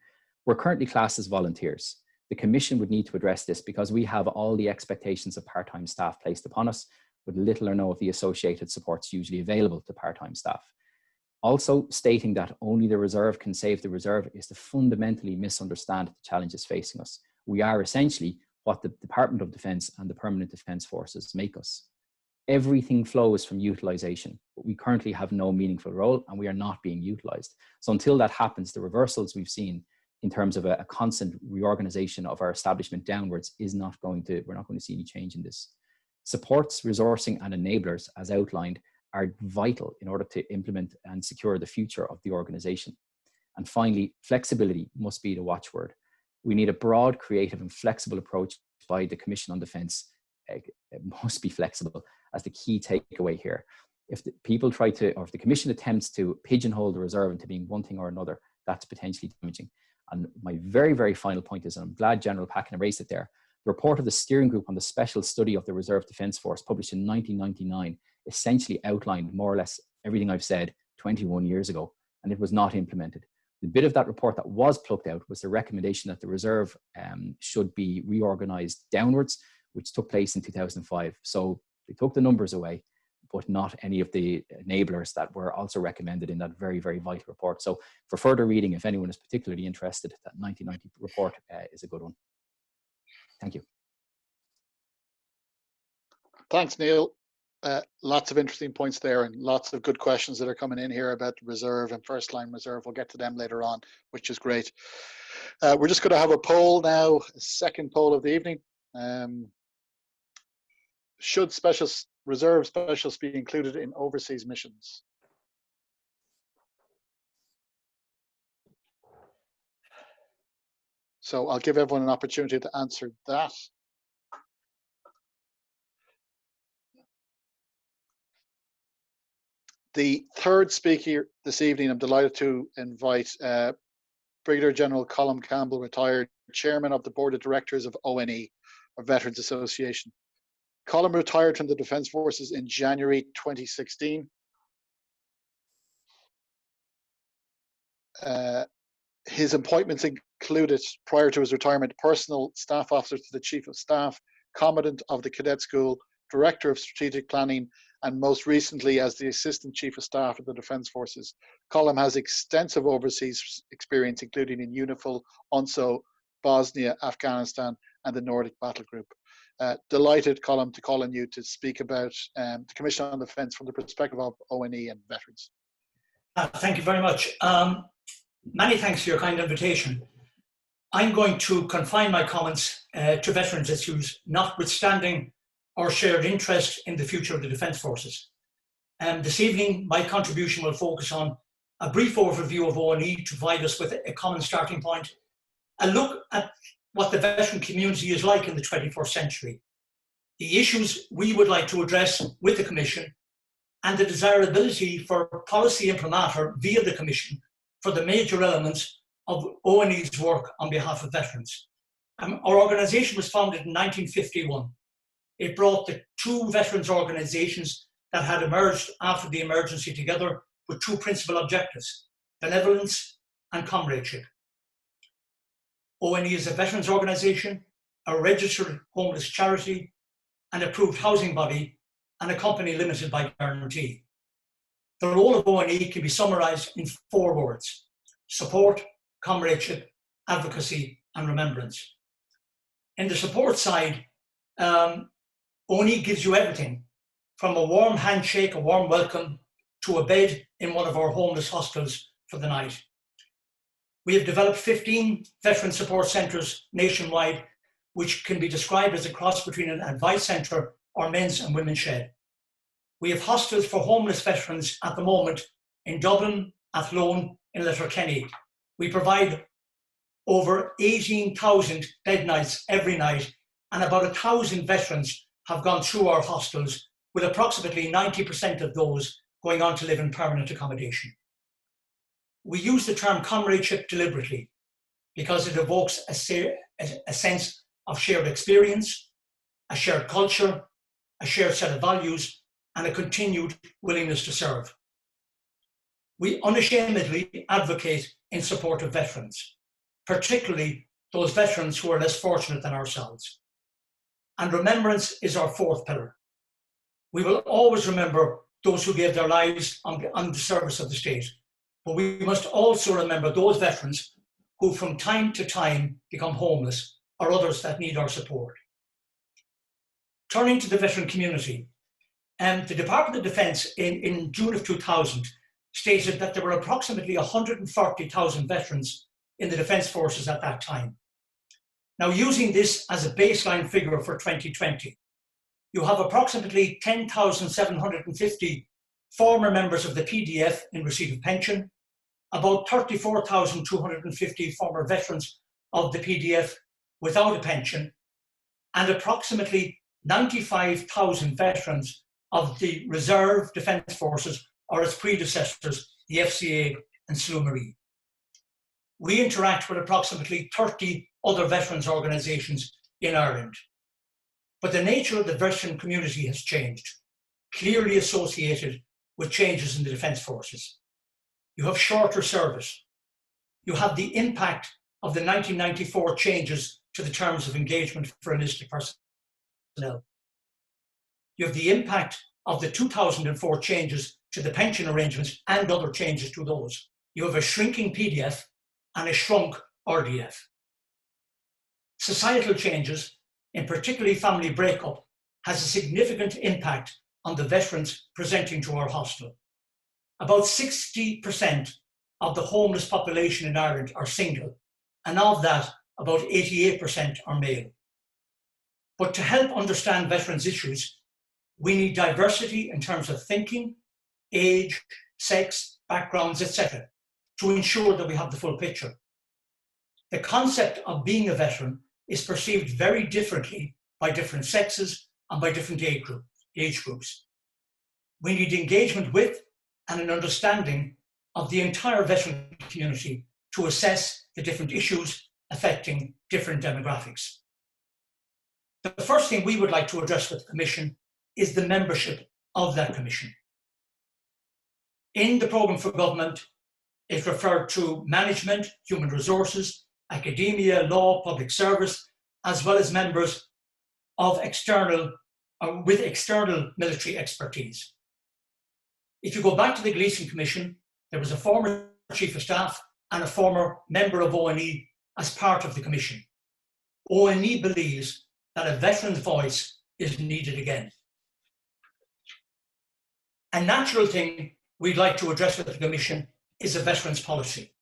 we're currently classed as volunteers. The Commission would need to address this because we have all the expectations of part-time staff placed upon us, with little or no of the associated supports usually available to part-time staff. Also, stating that only the reserve can save the reserve is to fundamentally misunderstand the challenges facing us. We are essentially what the Department of Defence and the Permanent Defence Forces make us. Everything flows from utilisation, but we currently have no meaningful role and we are not being utilised. So until that happens, the reversals we've seen in terms of a constant reorganisation of our establishment downwards we're not going to see any change in this. Supports, resourcing and enablers, as outlined, are vital in order to implement and secure the future of the organisation. And finally, flexibility must be the watchword. We need a broad, creative and flexible approach by the Commission on Defence. It must be flexible as the key takeaway here. If the people try to, or if the Commission attempts to pigeonhole the reserve into being one thing or another, that's potentially damaging. And my very, very final point is, and I'm glad General Pakenham raised it there, the report of the steering group on the special study of the Reserve Defence Force published in 1999 essentially outlined more or less everything I've said 21 years ago, and it was not implemented. The bit of that report that was plucked out was the recommendation that the reserve should be reorganised downwards, which took place in 2005. So they took the numbers away, but not any of the enablers that were also recommended in that very, very vital report. So for further reading, if anyone is particularly interested, that 1990 report is a good one. Thank you. Thanks, Neil. Lots of interesting points there and lots of good questions that are coming in here about the reserve and first line reserve. We'll get to them later on, which is great. We're just going to have a poll now, a second poll of the evening. Should reserve specialists be included in overseas missions? So I'll give everyone an opportunity to answer that. The third speaker this evening, I'm delighted to invite Brigadier General Colin Campbell, retired Chairman of the Board of Directors of ONE, or Veterans Association. Colin retired from the Defence Forces in January 2016. His appointments included, prior to his retirement, personal staff officer to the Chief of Staff, Commandant of the Cadet School, Director of Strategic Planning, and most recently as the Assistant Chief of Staff of the Defence Forces. Colm has extensive overseas experience, including in UNIFIL, UNSO, Bosnia, Afghanistan, and the Nordic Battle Group. Delighted, Colm, to call on you to speak about the Commission on Defence from the perspective of ONE and veterans. Thank you very much. Many thanks for your kind invitation. I'm going to confine my comments to veterans issues, notwithstanding our shared interest in the future of the Defence Forces. This evening, my contribution will focus on a brief overview of ONE to provide us with a common starting point, a look at what the veteran community is like in the 21st century, the issues we would like to address with the Commission, and the desirability for policy imprimatur via the Commission for the major elements of ONE's work on behalf of veterans. Our organisation was founded in 1951. It brought the two veterans organisations that had emerged after the emergency together with two principal objectives: benevolence and comradeship. ONE is a veterans organisation, a registered homeless charity, an approved housing body, and a company limited by guarantee. The role of ONE can be summarised in 4 words: support, comradeship, advocacy, and remembrance. In the support side, ONE gives you everything from a warm handshake, a warm welcome, to a bed in one of our homeless hostels for the night. We have developed 15 veteran support centres nationwide, which can be described as a cross between an advice centre or men's and women's shed. We have hostels for homeless veterans at the moment in Dublin, Athlone, in Letterkenny. We provide over 18,000 bed nights every night, and about 1,000 veterans have gone through our hostels, with approximately 90% of those going on to live in permanent accommodation. We use the term comradeship deliberately because it evokes a sense of shared experience, a shared culture, a shared set of values, and a continued willingness to serve. We unashamedly advocate in support of veterans, particularly those veterans who are less fortunate than ourselves. And remembrance is our fourth pillar. We will always remember those who gave their lives on the service of the state, but we must also remember those veterans who from time to time become homeless or others that need our support. Turning to the veteran community, the Department of Defence in June of 2000 stated that there were approximately 140,000 veterans in the Defence Forces at that time. Now, using this as a baseline figure for 2020, you have approximately 10,750 former members of the PDF in receipt of pension, about 34,250 former veterans of the PDF without a pension, and approximately 95,000 veterans of the Reserve Defence Forces or its predecessors, the FCA and SLU Marine. We interact with approximately 30 other veterans organisations in Ireland. But the nature of the veteran community has changed, clearly associated with changes in the Defence Forces. You have shorter service. You have the impact of the 1994 changes to the terms of engagement for enlisted personnel. You have the impact of the 2004 changes to the pension arrangements and other changes to those. You have a shrinking PDF and a shrunk RDF. Societal changes, in particularly family breakup, has a significant impact on the veterans presenting to our hostel. About 60% of the homeless population in Ireland are single, and of that, about 88% are male. But to help understand veterans' issues, we need diversity in terms of thinking, age, sex, backgrounds, etc., to ensure that we have the full picture. The concept of being a veteran is perceived very differently by different sexes and by different age groups. We need engagement with and an understanding of the entire veteran community to assess the different issues affecting different demographics. The first thing we would like to address with the Commission is the membership of that Commission. In the programme for government, it referred to management, human resources, academia, law, public service, as well as members of with external military expertise. If you go back to the Gleeson Commission, there was a former Chief of Staff and a former member of ONE as part of the Commission. ONE believes that a veteran's voice is needed again. A natural thing we'd like to address with the Commission is a veterans policy.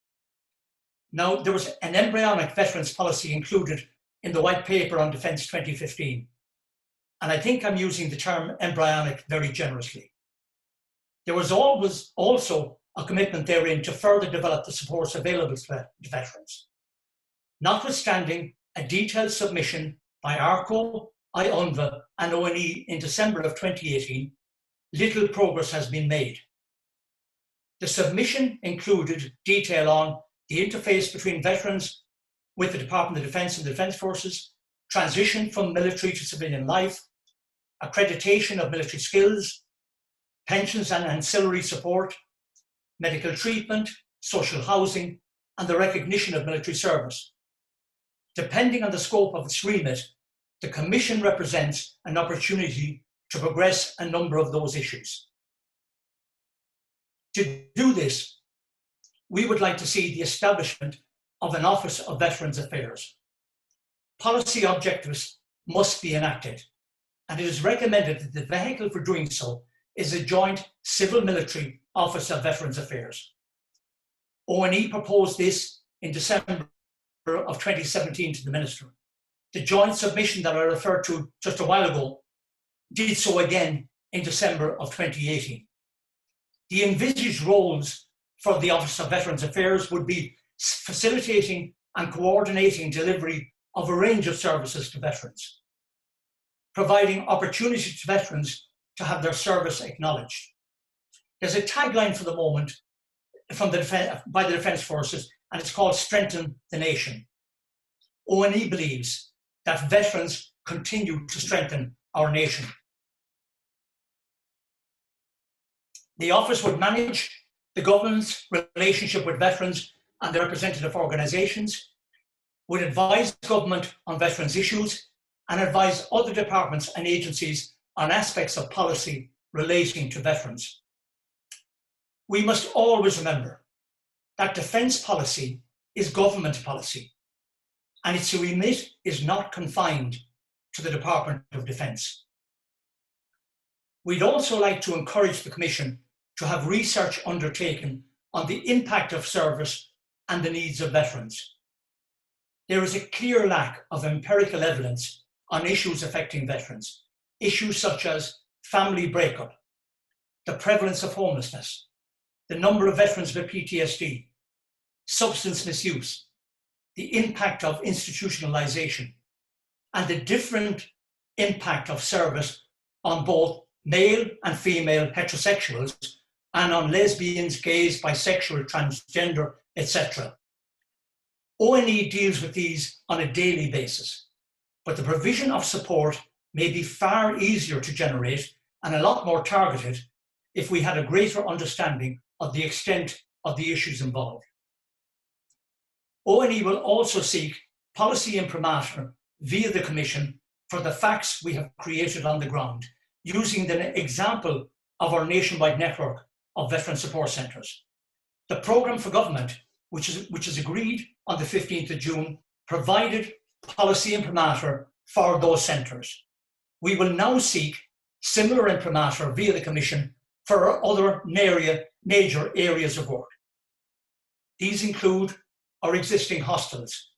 Now, there was an embryonic veterans policy included in the White Paper on Defence 2015, and I think I'm using the term embryonic very generously. There was always also a commitment therein to further develop the supports available to veterans. Notwithstanding a detailed submission by ARCO, IUNVA and ONE in December of 2018, little progress has been made. The submission included detail on the interface between veterans with the Department of Defence and the Defence Forces, transition from military to civilian life, accreditation of military skills, pensions and ancillary support, medical treatment, social housing, and the recognition of military service. Depending on the scope of its remit, the Commission represents an opportunity to progress a number of those issues. To do this, we would like to see the establishment of an Office of Veterans Affairs. Policy objectives must be enacted, and it is recommended that the vehicle for doing so is a joint civil-military Office of Veterans Affairs. ONE proposed this in December of 2017 to the Minister. The joint submission that I referred to just a while ago did so again in December of 2018. The envisaged roles for the Office of Veterans Affairs would be facilitating and coordinating delivery of a range of services to veterans, providing opportunity to veterans to have their service acknowledged. There's a tagline for the moment from by the Defence Forces, and it's called Strengthen the Nation. ONE believes that veterans continue to strengthen our nation. The office would manage the government's relationship with veterans and their representative organisations, would advise government on veterans issues, and advise other departments and agencies on aspects of policy relating to veterans. We must always remember that defence policy is government policy, and its remit is not confined to the Department of Defence. We'd also like to encourage the Commission to have research undertaken on the impact of service and the needs of veterans. There is a clear lack of empirical evidence on issues affecting veterans, issues such as family breakup, the prevalence of homelessness, the number of veterans with PTSD, substance misuse, the impact of institutionalization, and the different impact of service on both male and female heterosexuals and on lesbians, gays, bisexual, transgender, etc. ONE deals with these on a daily basis, but the provision of support may be far easier to generate and a lot more targeted if we had a greater understanding of the extent of the issues involved. ONE will also seek policy imprimatur via the Commission for the facts we have created on the ground, using the example of our nationwide network of veteran support centres. The programme for government, which is agreed on the 15th of June, provided policy imprimatur for those centres. We will now seek similar imprimatur via the Commission for other major areas of work. These include our existing hostels.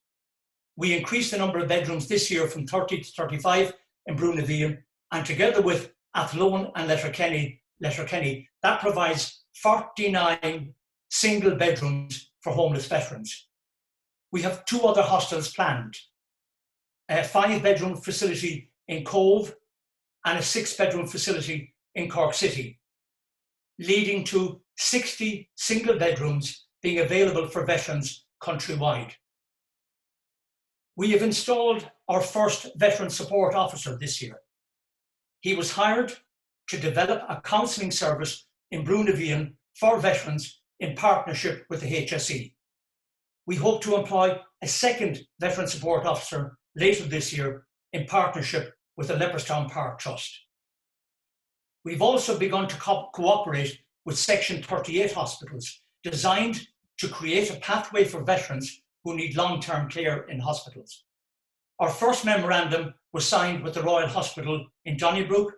We increased the number of bedrooms this year from 30 to 35 in Brunaville, and together with Athlone and Letterkenny, that provides 49 single bedrooms for homeless veterans. We have 2 other hostels planned, a 5-bedroom facility in Cove and a 6-bedroom facility in Cork City, leading to 60 single bedrooms being available for veterans countrywide. We have installed our first veteran support officer this year. He was hired to develop a counselling service in Brunaville for veterans in partnership with the HSE. We hope to employ a second veteran support officer later this year in partnership with the Leopardstown Park Trust. We've also begun to cooperate with Section 38 hospitals, designed to create a pathway for veterans who need long-term care in hospitals. Our first memorandum was signed with the Royal Hospital in Donnybrook.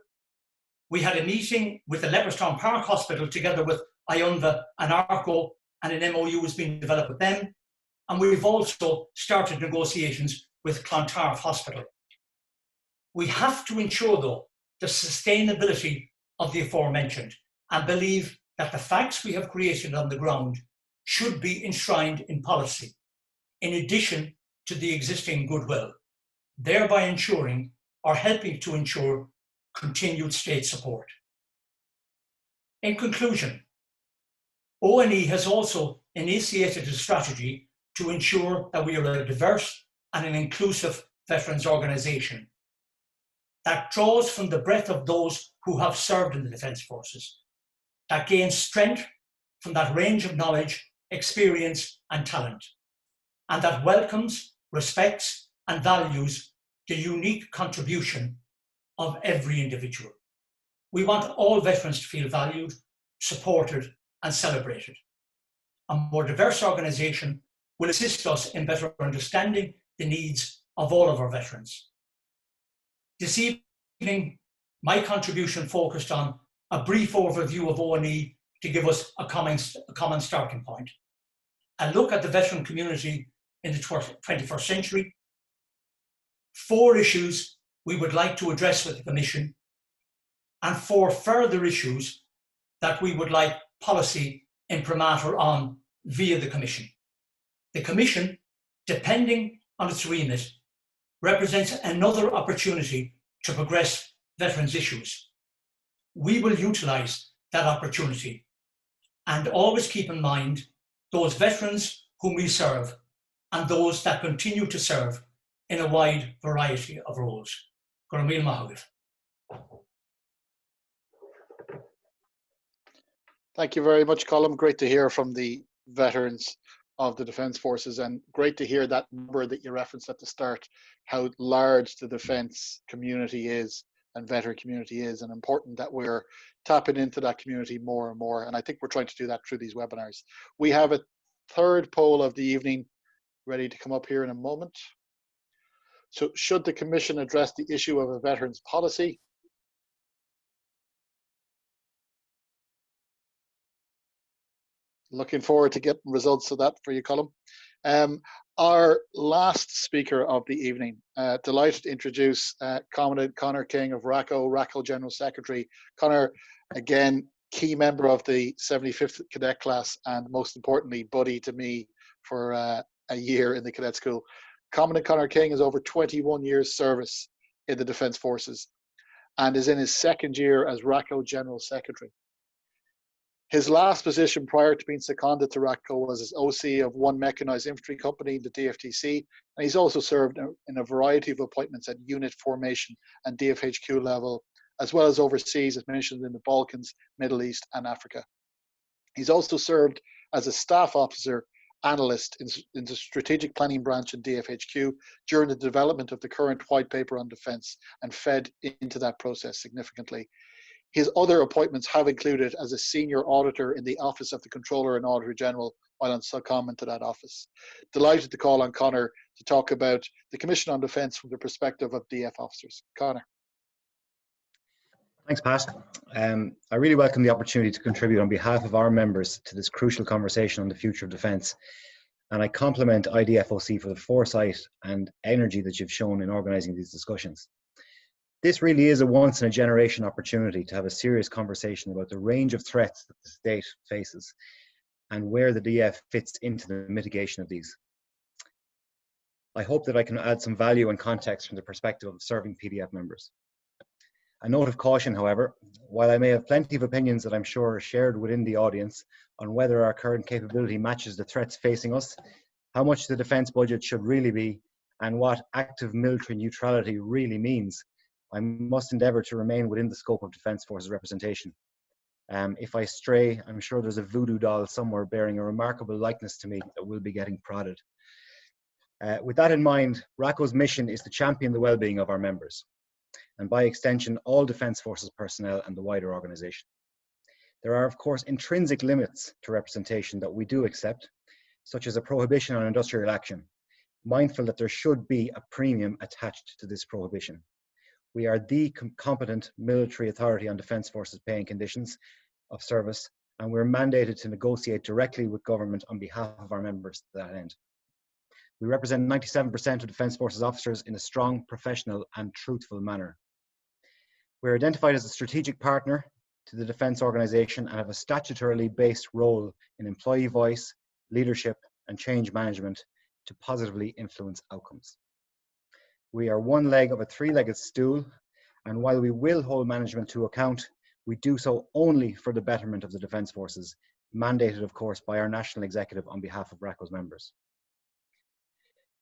We had a meeting with the Leopardstown Park Hospital together with IDFOC and ARCO, and an MOU has been developed with them. And we've also started negotiations with Clontarf Hospital. We have to ensure, though, the sustainability of the aforementioned, and believe that the facts we have created on the ground should be enshrined in policy, in addition to the existing goodwill, thereby ensuring or helping to ensure continued state support. In conclusion, ONE has also initiated a strategy to ensure that we are a diverse and an inclusive veterans organisation that draws from the breadth of those who have served in the Defence Forces, that gains strength from that range of knowledge, experience and talent, and that welcomes, respects and values the unique contribution of every individual. We want all veterans to feel valued, supported and celebrated. A more diverse organisation will assist us in better understanding the needs of all of our veterans. This evening, my contribution focused on a brief overview of ONE to give us a common starting point, a look at the veteran community in the 21st century, 4 issues we would like to address with the Commission, and 4 further issues that we would like policy imprimatur on via the Commission. The Commission depending on its remit, represents another opportunity to progress veterans' issues. We will utilise that opportunity and always keep in mind those veterans whom we serve and those that continue to serve in a wide variety of roles. Thank you very much, Colm. Great to hear from the veterans of the Defence Forces, and great to hear that number that you referenced at the start, how large the defence community is and veteran community is, and important that we're tapping into that community more and more. And I think we're trying to do that through these webinars. We have a third poll of the evening ready to come up here in a moment. So, should the Commission address the issue of a veterans policy? Looking forward to getting results of that for you, Colm. Our last speaker of the evening, delighted to introduce Commandant Conor King of RACO General Secretary. Conor, again, key member of the 75th Cadet class, and most importantly, buddy to me for a year in the cadet school. Commandant Conor King has over 21 years service in the Defence Forces and is in his second year as RACO General Secretary. His last position prior to being seconded to RACO was as OC of one mechanised infantry company, the DFTC, and he's also served in a variety of appointments at unit formation and DFHQ level, as well as overseas, as mentioned, in the Balkans, Middle East and Africa. He's also served as a staff officer analyst in the strategic planning branch in DFHQ during the development of the current white paper on defence, and fed into that process significantly. His other appointments have included as a senior auditor in the Office of the Controller and Auditor General while on secondment to that office. Delighted to call on Conor to talk about the Commission on Defence from the perspective of DF officers. Conor. Thanks, Pat. I really welcome the opportunity to contribute on behalf of our members to this crucial conversation on the future of defence. And I compliment IDFOC for the foresight and energy that you've shown in organising these discussions. This really is a once-in-a-generation opportunity to have a serious conversation about the range of threats that the state faces and where the DF fits into the mitigation of these. I hope that I can add some value and context from the perspective of serving PDF members. A note of caution, however, while I may have plenty of opinions that I'm sure are shared within the audience on whether our current capability matches the threats facing us, how much the defence budget should really be, and what active military neutrality really means, I must endeavour to remain within the scope of Defence Forces representation. If I stray, I'm sure there's a voodoo doll somewhere bearing a remarkable likeness to me that will be getting prodded. With that in mind, RACO's mission is to champion the well-being of our members, and by extension, all Defence Forces personnel and the wider organisation. There are, of course, intrinsic limits to representation that we do accept, such as a prohibition on industrial action, mindful that there should be a premium attached to this prohibition. We are the competent military authority on Defence Forces pay and conditions of service, and we're mandated to negotiate directly with government on behalf of our members to that end. We represent 97% of Defence Forces officers in a strong, professional and truthful manner. We're identified as a strategic partner to the Defence Organisation and have a statutorily based role in employee voice, leadership and change management to positively influence outcomes. We are one leg of a three-legged stool, and while we will hold management to account, we do so only for the betterment of the Defence Forces, mandated of course by our National Executive on behalf of RACO's members.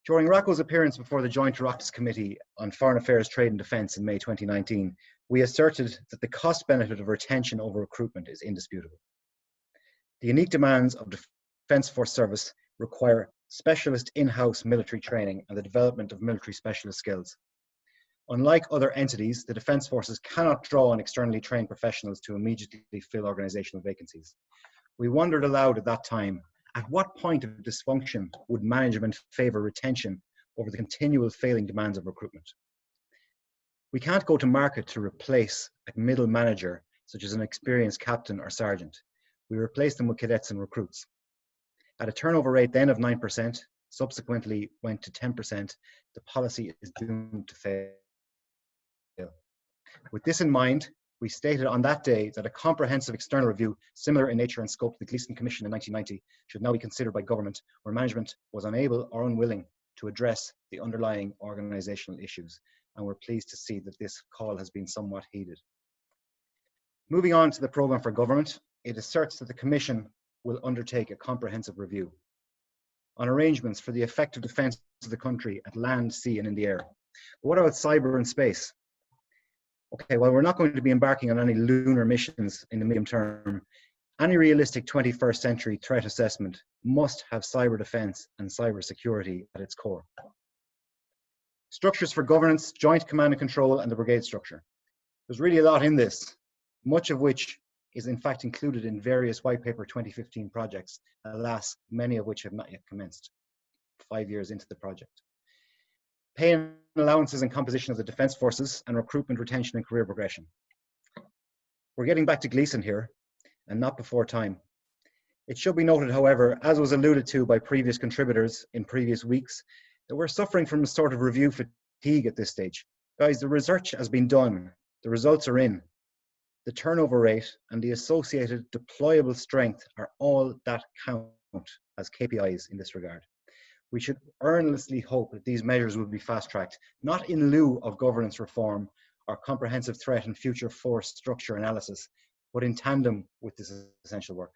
During RACO's appearance before the Joint Oireachtas Committee on Foreign Affairs, Trade and Defence in May 2019, we asserted that the cost benefit of retention over recruitment is indisputable. The unique demands of Defence Force service require specialist in-house military training and the development of military specialist skills. Unlike other entities, the Defence Forces cannot draw on externally trained professionals to immediately fill organisational vacancies. We wondered aloud at that time, at what point of dysfunction would management favour retention over the continual failing demands of recruitment? We can't go to market to replace a middle manager, such as an experienced captain or sergeant. We replace them with cadets and recruits. At a turnover rate then of 9%, subsequently went to 10%, the policy is doomed to fail. With this in mind, we stated on that day that a comprehensive external review, similar in nature and scope to the Gleeson Commission in 1990, should now be considered by government, where management was unable or unwilling to address the underlying organisational issues, and we're pleased to see that this call has been somewhat heeded. Moving on to the programme for government, it asserts that the Commission will undertake a comprehensive review on arrangements for the effective defence of the country at land, sea and in the air. But what about cyber and space? Okay, well, we're not going to be embarking on any lunar missions in the medium term. Any realistic 21st century threat assessment must have cyber defence and cyber security at its core. Structures for governance, joint command and control, and the brigade structure. There's really a lot in this, much of which is in fact included in various White Paper 2015 projects, alas, many of which have not yet commenced, 5 years into the project. Pay and allowances and composition of the defence forces, and recruitment, retention and career progression. We're getting back to Gleeson here, and not before time. It should be noted, however, as was alluded to by previous contributors in previous weeks, that we're suffering from a sort of review fatigue at this stage. Guys, the research has been done, the results are in. The turnover rate and the associated deployable strength are all that count as KPIs in this regard. We should earnestly hope that these measures will be fast-tracked, not in lieu of governance reform or comprehensive threat and future force structure analysis, but in tandem with this essential work.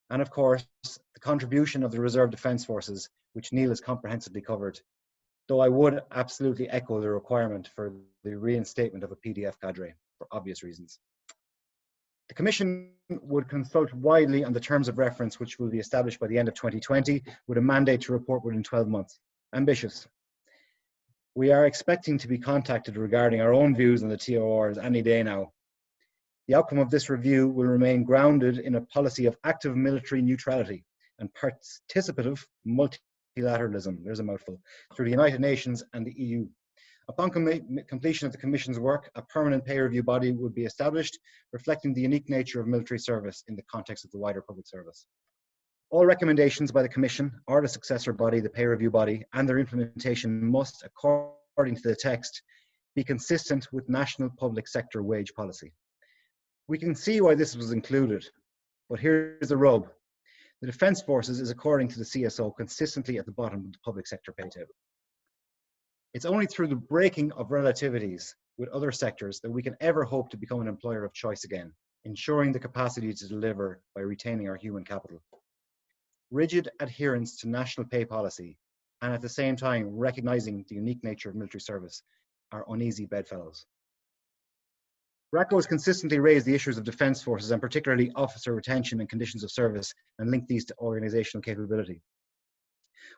And of course, the contribution of the Reserve Defence Forces, which Neil has comprehensively covered, though I would absolutely echo the requirement for the reinstatement of a PDF cadre for obvious reasons. The Commission would consult widely on the terms of reference, which will be established by the end of 2020, with a mandate to report within 12 months. Ambitious. We are expecting to be contacted regarding our own views on the TORs any day now. The outcome of this review will remain grounded in a policy of active military neutrality and participative multilateralism, there's a mouthful, through the United Nations and the EU. Upon completion of the Commission's work, a permanent pay review body would be established, reflecting the unique nature of military service in the context of the wider public service. All recommendations by the Commission or the successor body, the pay review body, and their implementation must, according to the text, be consistent with national public sector wage policy. We can see why this was included, but here's the rub. The Defence Forces is, according to the CSO, consistently at the bottom of the public sector pay table. It's only through the breaking of relativities with other sectors that we can ever hope to become an employer of choice again, ensuring the capacity to deliver by retaining our human capital. Rigid adherence to national pay policy, and at the same time recognising the unique nature of military service, are uneasy bedfellows. RACO has consistently raised the issues of defence forces, and particularly officer retention and conditions of service, and linked these to organisational capability.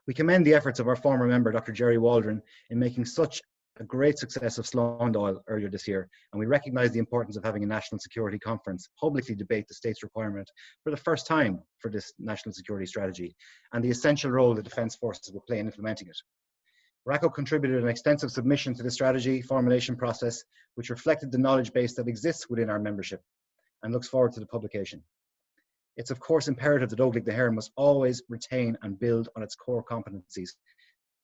We commend the efforts of our former member, Dr. Jerry Waldron, in making such a great success of Slaughndale earlier this year, and we recognise the importance of having a national security conference publicly debate the state's requirement for the first time for this national security strategy, and the essential role the defence forces will play in implementing it. RACO contributed an extensive submission to the strategy formulation process, which reflected the knowledge base that exists within our membership, and looks forward to the publication. It's of course imperative that Óglaigh the Hare must always retain and build on its core competencies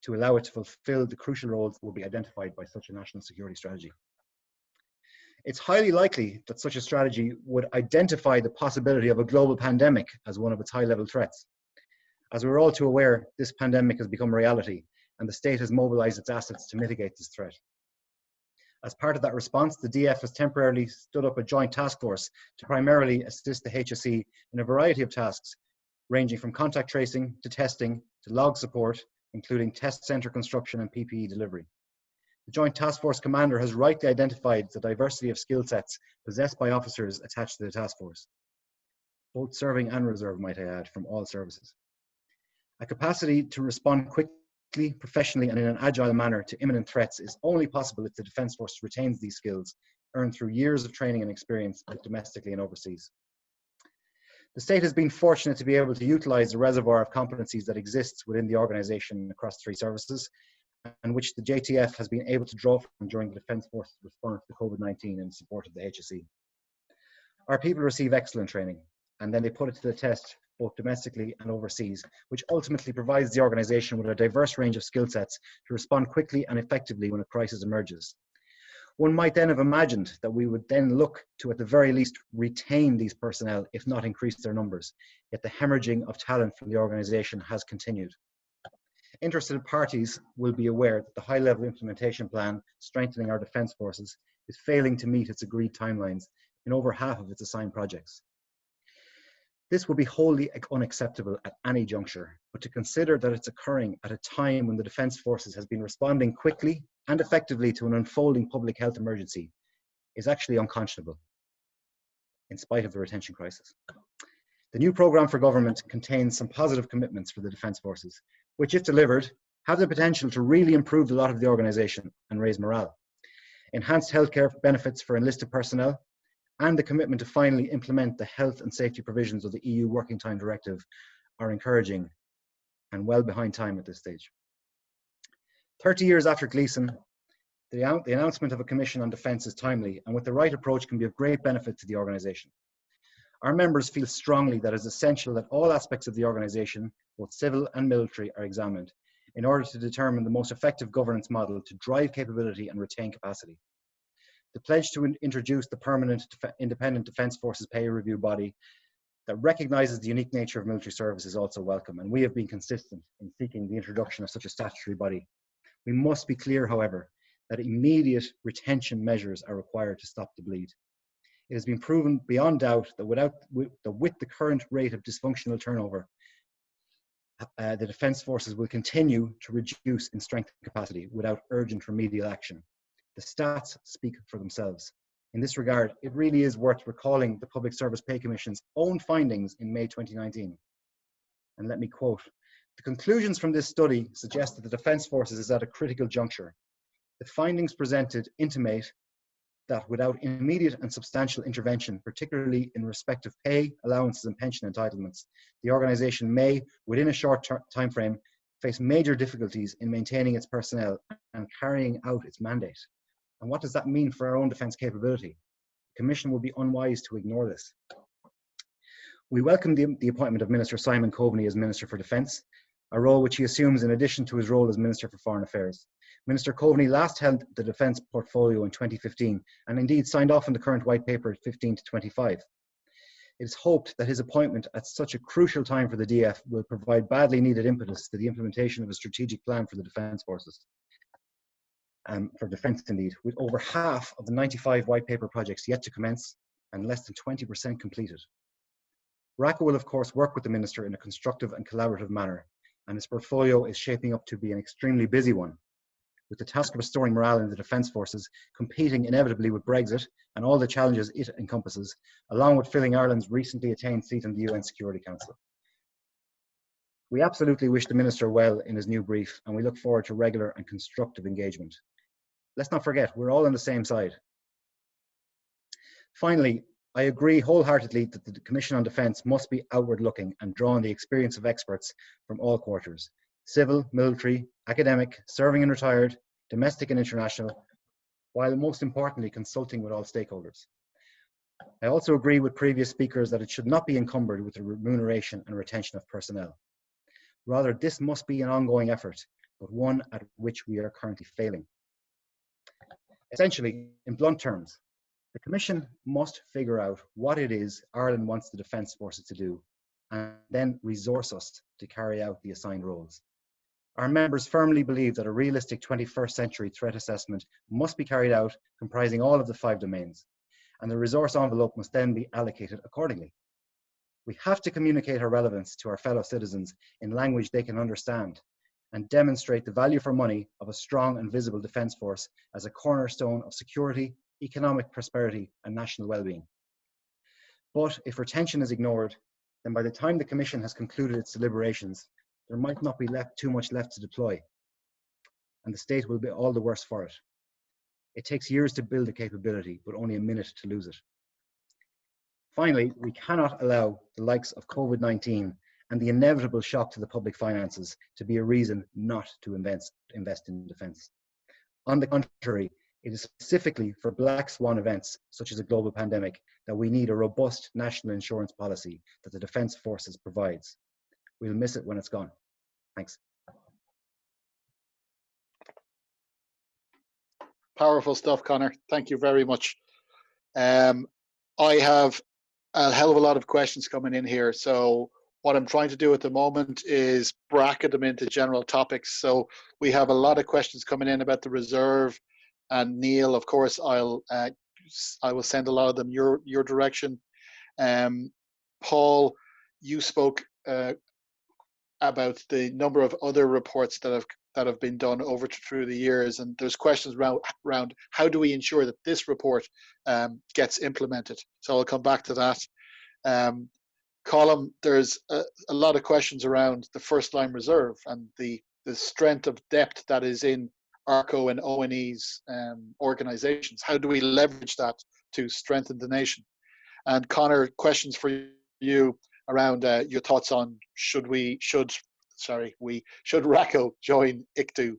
to allow it to fulfil the crucial roles that will be identified by such a national security strategy. It's highly likely that such a strategy would identify the possibility of a global pandemic as one of its high-level threats. As we're all too aware, this pandemic has become a reality, and the state has mobilised its assets to mitigate this threat. As part of that response, the DF has temporarily stood up a joint task force to primarily assist the HSE in a variety of tasks, ranging from contact tracing to testing to log support, including test centre construction and PPE delivery. The Joint Task Force Commander has rightly identified the diversity of skill sets possessed by officers attached to the task force, both serving and reserve, might I add, from all services. A capacity to respond quickly, professionally and in an agile manner to imminent threats is only possible if the Defence Force retains these skills, earned through years of training and experience both domestically and overseas. The state has been fortunate to be able to utilise the reservoir of competencies that exists within the organisation across 3 services, and which the JTF has been able to draw from during the Defence Force's response to COVID-19 in support of the HSE. Our people receive excellent training, and then they put it to the test both domestically and overseas, which ultimately provides the organisation with a diverse range of skill sets to respond quickly and effectively when a crisis emerges. One might then have imagined that we would then look to, at the very least, retain these personnel, if not increase their numbers, yet the hemorrhaging of talent from the organisation has continued. Interested parties will be aware that the high-level implementation plan strengthening our defence forces is failing to meet its agreed timelines in over half of its assigned projects. This would be wholly unacceptable at any juncture, but to consider that it's occurring at a time when the Defence Forces has been responding quickly and effectively to an unfolding public health emergency is actually unconscionable, in spite of the retention crisis. The new programme for government contains some positive commitments for the Defence Forces, which, if delivered, have the potential to really improve the lot of the organisation and raise morale. Enhanced healthcare benefits for enlisted personnel and the commitment to finally implement the health and safety provisions of the EU Working Time Directive are encouraging and well behind time at this stage. 30 years after Gleeson, the announcement of a Commission on Defence is timely and with the right approach can be of great benefit to the organisation. Our members feel strongly that it is essential that all aspects of the organisation, both civil and military, are examined in order to determine the most effective governance model to drive capability and retain capacity. The pledge to introduce the permanent independent Defence Forces pay review body that recognises the unique nature of military service is also welcome, and we have been consistent in seeking the introduction of such a statutory body. We must be clear, however, that immediate retention measures are required to stop the bleed. It has been proven beyond doubt that with the current rate of dysfunctional turnover, the Defence Forces will continue to reduce in strength and capacity without urgent remedial action. The stats speak for themselves. In this regard, it really is worth recalling the Public Service Pay Commission's own findings in May 2019. And let me quote, "The conclusions from this study suggest that the Defence Forces is at a critical juncture. The findings presented intimate that without immediate and substantial intervention, particularly in respect of pay, allowances and pension entitlements, the organisation may, within a short time frame, face major difficulties in maintaining its personnel and carrying out its mandate." And what does that mean for our own defence capability? The Commission will be unwise to ignore this. We welcome the appointment of Minister Simon Coveny as Minister for Defence, a role which he assumes in addition to his role as Minister for Foreign Affairs. Minister Coveny last held the defence portfolio in 2015 and indeed signed off on the current white paper at 15 to 25. It is hoped that his appointment at such a crucial time for the DF will provide badly needed impetus to the implementation of a strategic plan for the Defence Forces. For defence indeed, with over half of the 95 white paper projects yet to commence and less than 20% completed. RACO will of course work with the Minister in a constructive and collaborative manner, and his portfolio is shaping up to be an extremely busy one, with the task of restoring morale in the Defence Forces competing inevitably with Brexit and all the challenges it encompasses, along with filling Ireland's recently attained seat in the UN Security Council. We absolutely wish the Minister well in his new brief, and we look forward to regular and constructive engagement. Let's not forget, we're all on the same side. Finally, I agree wholeheartedly that the Commission on Defence must be outward-looking and draw on the experience of experts from all quarters: civil, military, academic, serving and retired, domestic and international, while most importantly consulting with all stakeholders. I also agree with previous speakers that it should not be encumbered with the remuneration and retention of personnel. Rather, this must be an ongoing effort, but one at which we are currently failing. Essentially, in blunt terms, the Commission must figure out what it is Ireland wants the Defence Forces to do and then resource us to carry out the assigned roles. Our members firmly believe that a realistic 21st century threat assessment must be carried out comprising all of the 5 domains, and the resource envelope must then be allocated accordingly. We have to communicate our relevance to our fellow citizens in language they can understand and demonstrate the value for money of a strong and visible defence force as a cornerstone of security, economic prosperity and national well-being. But if retention is ignored, then by the time the Commission has concluded its deliberations, there might not be too much left to deploy, and the state will be all the worse for it. It takes years to build a capability, but only a minute to lose it. Finally, we cannot allow the likes of COVID-19 and the inevitable shock to the public finances to be a reason not to invest in defence. On the contrary, it is specifically for black swan events, such as a global pandemic, that we need a robust national insurance policy that the Defence Forces provides. We'll miss it when it's gone. Thanks. Powerful stuff, Conor. Thank you very much. I have a hell of a lot of questions coming in here, so what I'm trying to do at the moment is bracket them into general topics. So we have a lot of questions coming in about the reserve, and Neil, of course, I will send a lot of them your direction. Paul, you spoke about the number of other reports that have been done through the years, and there's questions around how do we ensure that this report gets implemented. So I'll come back to that. Colm, there's a lot of questions around the first line reserve and the strength of depth that is in ARCO and ONE's organizations. How do we leverage that to strengthen the nation? And Conor, questions for you around your thoughts on should RACO join ICTU?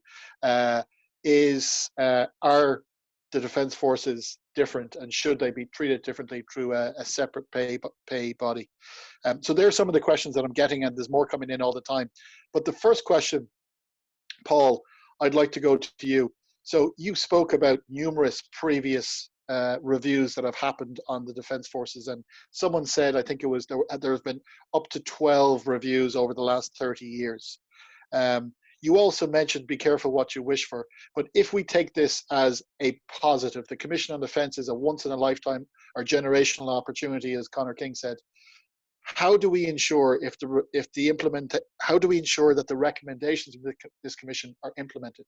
Are the Defence Forces different, and should they be treated differently through a separate pay body? So there's some of the questions that I'm getting, and there's more coming in all the time. But the first question, Paul, I'd like to go to you. So you spoke about numerous previous reviews that have happened on the Defence Forces, and someone said, I think it was, there has been up to 12 reviews over the last 30 years. You also mentioned be careful what you wish for, but if we take this as a positive, the Commission on Defence is a once in a lifetime or generational opportunity, as Conor King said. How do we ensure how do we ensure that the recommendations of this commission are implemented?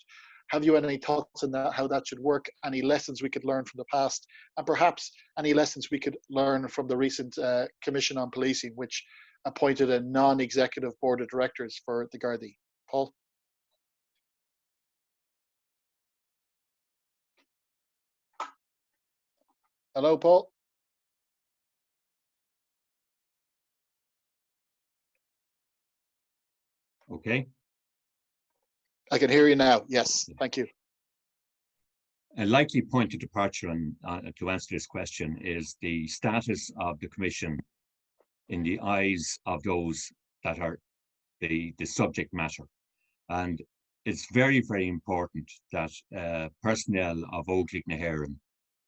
Have you any thoughts on that, how that should work? Any lessons we could learn from the past, and perhaps any lessons we could learn from the recent Commission on Policing, which appointed a non-executive board of directors for the Gardaí? Paul? Hello, Paul. Okay. I can hear you now. Yes, thank you. A likely point of departure to answer this question is the status of the Commission in the eyes of those that are the subject matter. And it's very, very important that personnel of Óglaigh na hÉireann,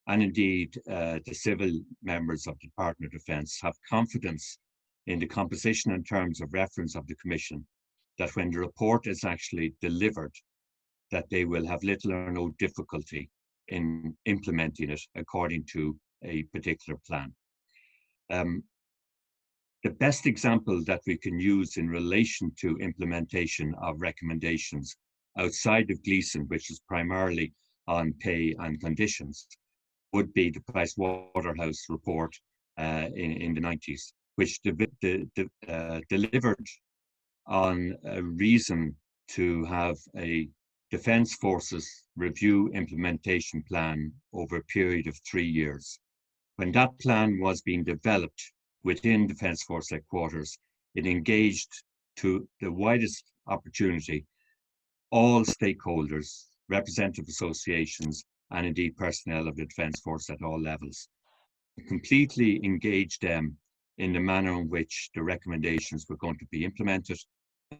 and indeed the civil members of the Department of Defence, have confidence in the composition and terms of reference of the Commission, that when the report is actually delivered, that they will have little or no difficulty in implementing it according to a particular plan. The best example that we can use in relation to implementation of recommendations outside of Gleeson, which is primarily on pay and conditions, would be the Pricewaterhouse report in the 90s, which delivered on a reason to have a Defence Forces review implementation plan over a period of 3 years. When that plan was being developed within Defence Force headquarters, it engaged to the widest opportunity all stakeholders, representative associations, and indeed personnel of the Defence Force at all levels. It completely engaged them in the manner in which the recommendations were going to be implemented,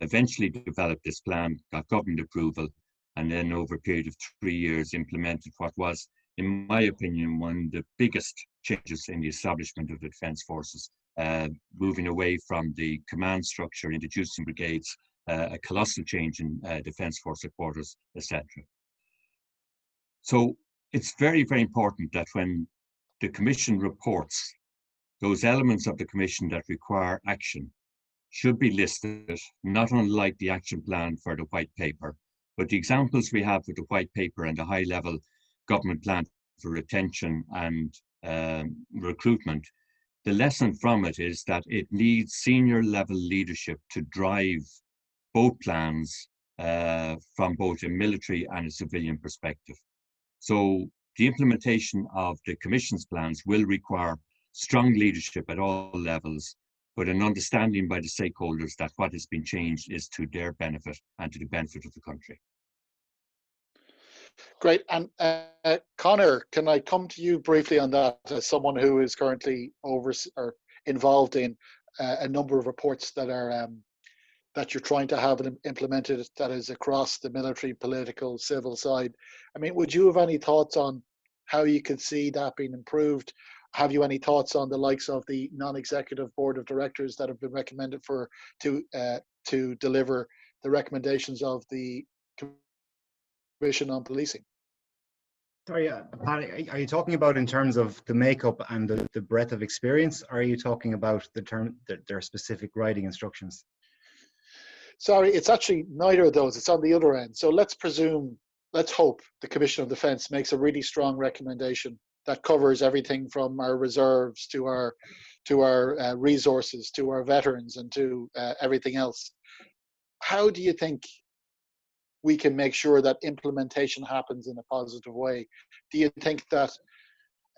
eventually developed this plan, got government approval, and then over a period of 3 years implemented what was, in my opinion, one of the biggest changes in the establishment of the Defence Forces, moving away from the command structure, introducing brigades, a colossal change in Defence Force headquarters, etc. So it's very, very important that when the Commission reports, those elements of the Commission that require action should be listed, not unlike the action plan for the white paper, but the examples we have with the white paper and the high-level government plan for retention and recruitment, the lesson from it is that it needs senior level leadership to drive both plans from both a military and a civilian perspective. So the implementation of the Commission's plans will require strong leadership at all levels, but an understanding by the stakeholders that what has been changed is to their benefit and to the benefit of the country. Great. And Conor, can I come to you briefly on that as someone who is currently involved in a number of reports that are that you're trying to have implemented, that is across the military, political, civil side. I mean, would you have any thoughts on how you could see that being improved? have you any thoughts on the likes of the non-executive board of directors that have been recommended to deliver the recommendations of the Commission on Policing? Sorry, Pat, are you talking about in terms of the makeup and the breadth of experience, or are you talking about their specific writing instructions? Sorry, it's actually neither of those. It's on the other end. So let's hope the Commission of Defence makes a really strong recommendation that covers everything from our reserves to our resources, to our veterans, and to everything else. How do you think we can make sure that implementation happens in a positive way? Do you think that,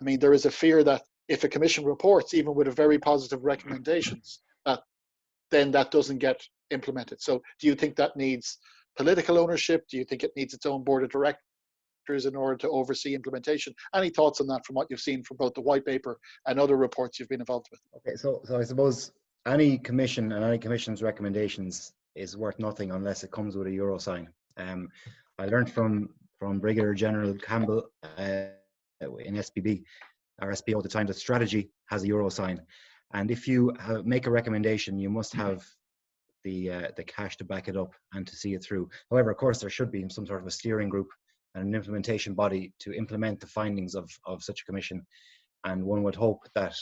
I mean, there is a fear that if a commission reports, even with a very positive recommendations, that then that doesn't get implemented? So do you think that needs political ownership? Do you think it needs its own board of directors in order to oversee implementation? Any thoughts on that from what you've seen from both the white paper and other reports you've been involved with? Okay, so I suppose any commission and any commission's recommendations is worth nothing unless it comes with a euro sign. I learned from Brigadier General Campbell in SPB, or SPO at the time, that strategy has a euro sign, and if you make a recommendation, you must have the cash to back it up and to see it through. However, of course, there should be some sort of a steering group and an implementation body to implement the findings of such a commission, and one would hope that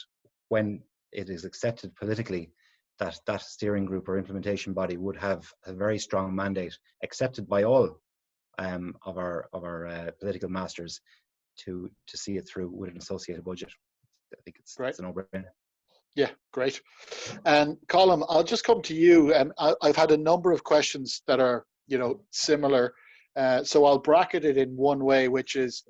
when it is accepted politically, that steering group or implementation body would have a very strong mandate accepted by all of our political masters to see it through with an associated budget. I think it's a no-brainer. Yeah, great. And Colm, I'll just come to you. And I've had a number of questions that are, similar. So I'll bracket it in one way, which is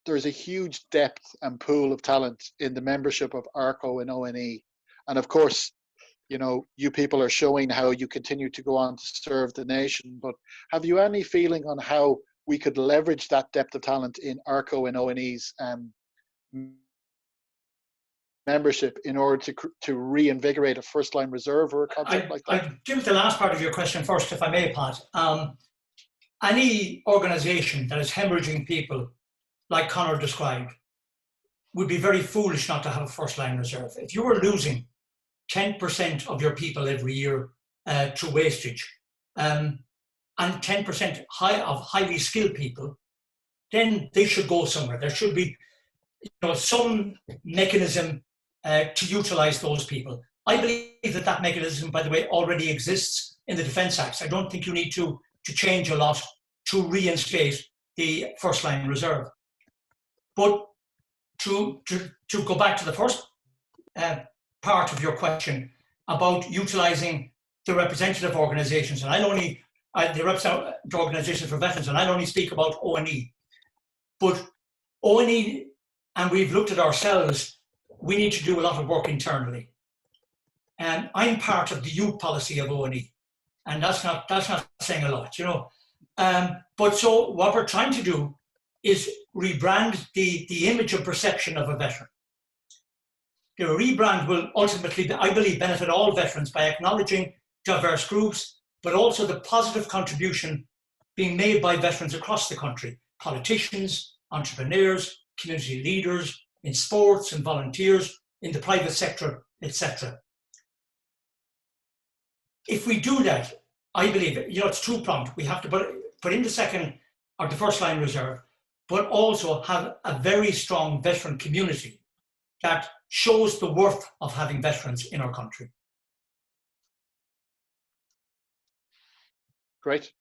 there's a huge depth and pool of talent in the membership of ARCO and ONE. And of course, you people are showing how you continue to go on to serve the nation. But have you any feeling on how we could leverage that depth of talent in ARCO and ONE's membership in order to reinvigorate a first-line reserve or a concept like that? I'll deal with the last part of your question first, if I may, Pat. Any organisation that is hemorrhaging people, like Conor described, would be very foolish not to have a first-line reserve. If you were losing 10% of your people every year to wastage, and 10% of highly skilled people, then they should go somewhere. There should be some mechanism to utilise those people. I believe that mechanism, by the way, already exists in the Defence Acts. I don't think you need to change a lot to reinstate the first-line reserve. But to go back to the first part of your question about utilising the representative organisations, and the representative organisations for veterans, and I'll only speak about ONE. But ONE, and we've looked at ourselves, we need to do a lot of work internally. And I'm part of the youth policy of ONE, and that's not saying a lot, But so what we're trying to do is rebrand the image and perception of a veteran. The rebrand will ultimately, I believe, benefit all veterans by acknowledging diverse groups, but also the positive contribution being made by veterans across the country, politicians, entrepreneurs, community leaders, in sports and volunteers, in the private sector, etc. If we do that, I believe, it's two-pronged. We have to put in the second or the first-line reserve, but also have a very strong veteran community that shows the worth of having veterans in our country. Great.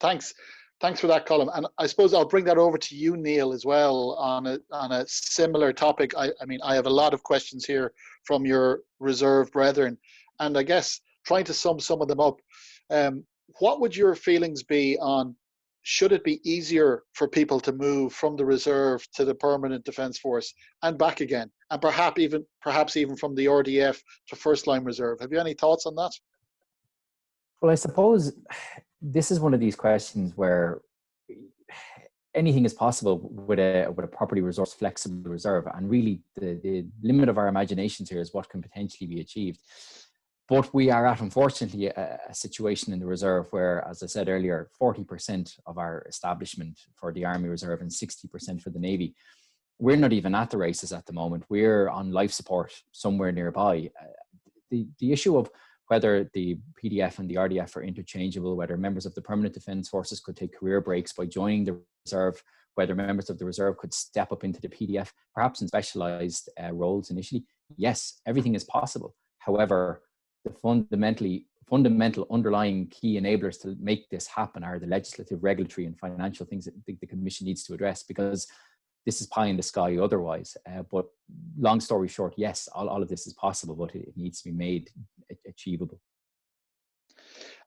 Thanks for that, Colm. And I suppose I'll bring that over to you, Neil, as well on a similar topic. I mean, I have a lot of questions here from your reserve brethren, and I guess trying to sum some of them up. What would your feelings be on, should it be easier for people to move from the reserve to the permanent defence force and back again, and perhaps even from the RDF to first line reserve? Have you any thoughts on that? Well, I suppose this is one of these questions where anything is possible with a properly resourced, flexible reserve, and really the limit of our imaginations here is what can potentially be achieved. But we are at, unfortunately, a situation in the reserve where, as I said earlier, 40% of our establishment for the Army Reserve and 60% for the Navy we're not even at the races at the moment. We're on life support somewhere nearby. The issue of whether the PDF and the RDF are interchangeable, whether members of the Permanent Defence Forces could take career breaks by joining the reserve, whether members of the reserve could step up into the PDF, perhaps in specialised roles initially. Yes, everything is possible. However, the fundamental underlying key enablers to make this happen are the legislative, regulatory and financial things that the Commission needs to address, because this is pie in the sky otherwise. But long story short, yes, all of this is possible, but it needs to be made achievable.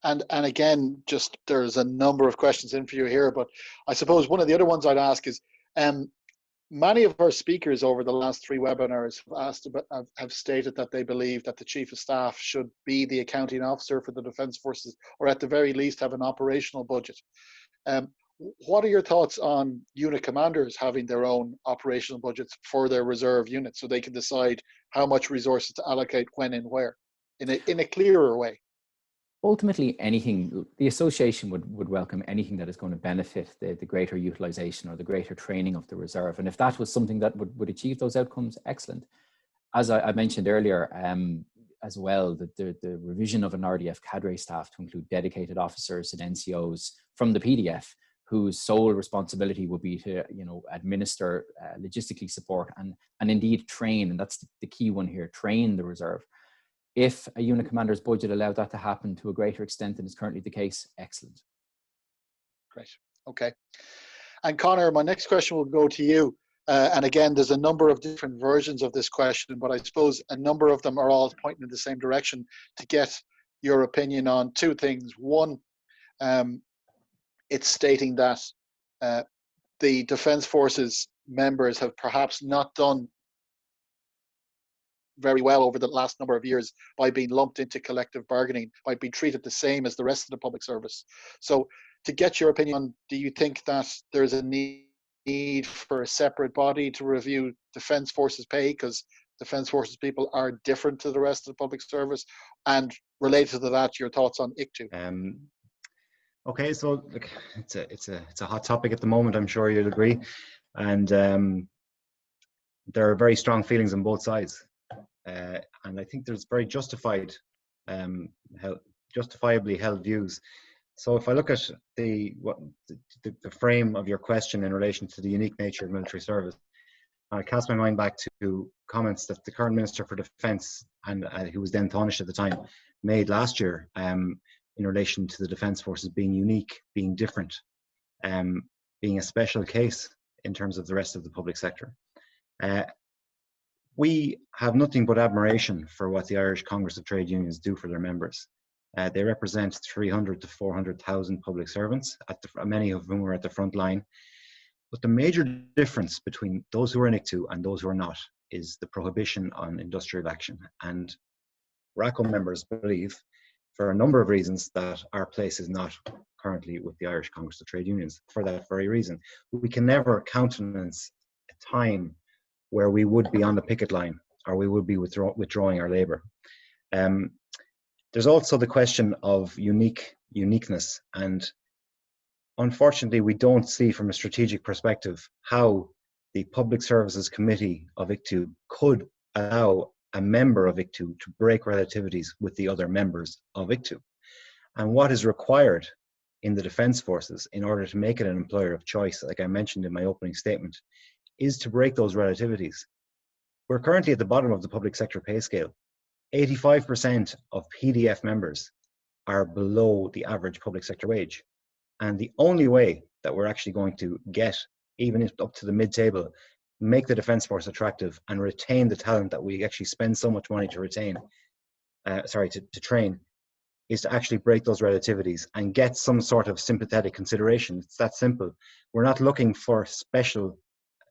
And again, just there's a number of questions in for you here, but I suppose one of the other ones I'd ask is, many of our speakers over the last 3 webinars have stated that they believe that the Chief of Staff should be the accounting officer for the Defence Forces, or at the very least have an operational budget. What are your thoughts on unit commanders having their own operational budgets for their reserve units, so they can decide how much resources to allocate when and where in a clearer way? Ultimately, anything, the association would welcome anything that is going to benefit the greater utilisation or the greater training of the reserve. And if that was something that would achieve those outcomes, excellent. As I mentioned earlier, as well, the revision of an RDF cadre staff to include dedicated officers and NCOs from the PDF, whose sole responsibility would be to, administer logistically support and indeed train, and that's the key one here, train the reserve. If a unit commander's budget allowed that to happen to a greater extent than is currently the case, excellent. Great, okay. And Conor, my next question will go to you. And again, there's a number of different versions of this question, but I suppose a number of them are all pointing in the same direction to get your opinion on 2 things. One, it's stating that the Defence Forces members have perhaps not done very well over the last number of years by being lumped into collective bargaining, by being treated the same as the rest of the public service. So to get your opinion, do you think that there's a need for a separate body to review Defence Forces pay, because Defence Forces people are different to the rest of the public service? And related to that, your thoughts on ICTU? Okay, so look, it's a hot topic at the moment, I'm sure you'll agree. And there are very strong feelings on both sides. And I think there's very justifiably held views. So if I look at the frame of your question in relation to the unique nature of military service, I cast my mind back to comments that the current Minister for Defence, and who was then Taoiseach at the time, made last year in relation to the Defence Forces being unique, being different, being a special case in terms of the rest of the public sector. We have nothing but admiration for what the Irish Congress of Trade Unions do for their members. They represent 300 to 400,000 public servants, many of whom are at the front line. But the major difference between those who are in ICTU and those who are not is the prohibition on industrial action. And RACO members believe, for a number of reasons, that our place is not currently with the Irish Congress of Trade Unions for that very reason. We can never countenance a time where we would be on the picket line, or we would be withdrawing our labour. There's also the question of uniqueness, and unfortunately we don't see from a strategic perspective how the Public Services Committee of ICTU could allow a member of ICTU to break relativities with the other members of ICTU. And what is required in the Defence Forces in order to make it an employer of choice, like I mentioned in my opening statement, is to break those relativities. We're currently at the bottom of the public sector pay scale. 85% of PDF members are below the average public sector wage. And the only way that we're actually going to get, even up to the mid-table, make the Defence Force attractive and retain the talent that we actually spend so much money to retain, to train, is to actually break those relativities and get some sort of sympathetic consideration. It's that simple. We're not looking for special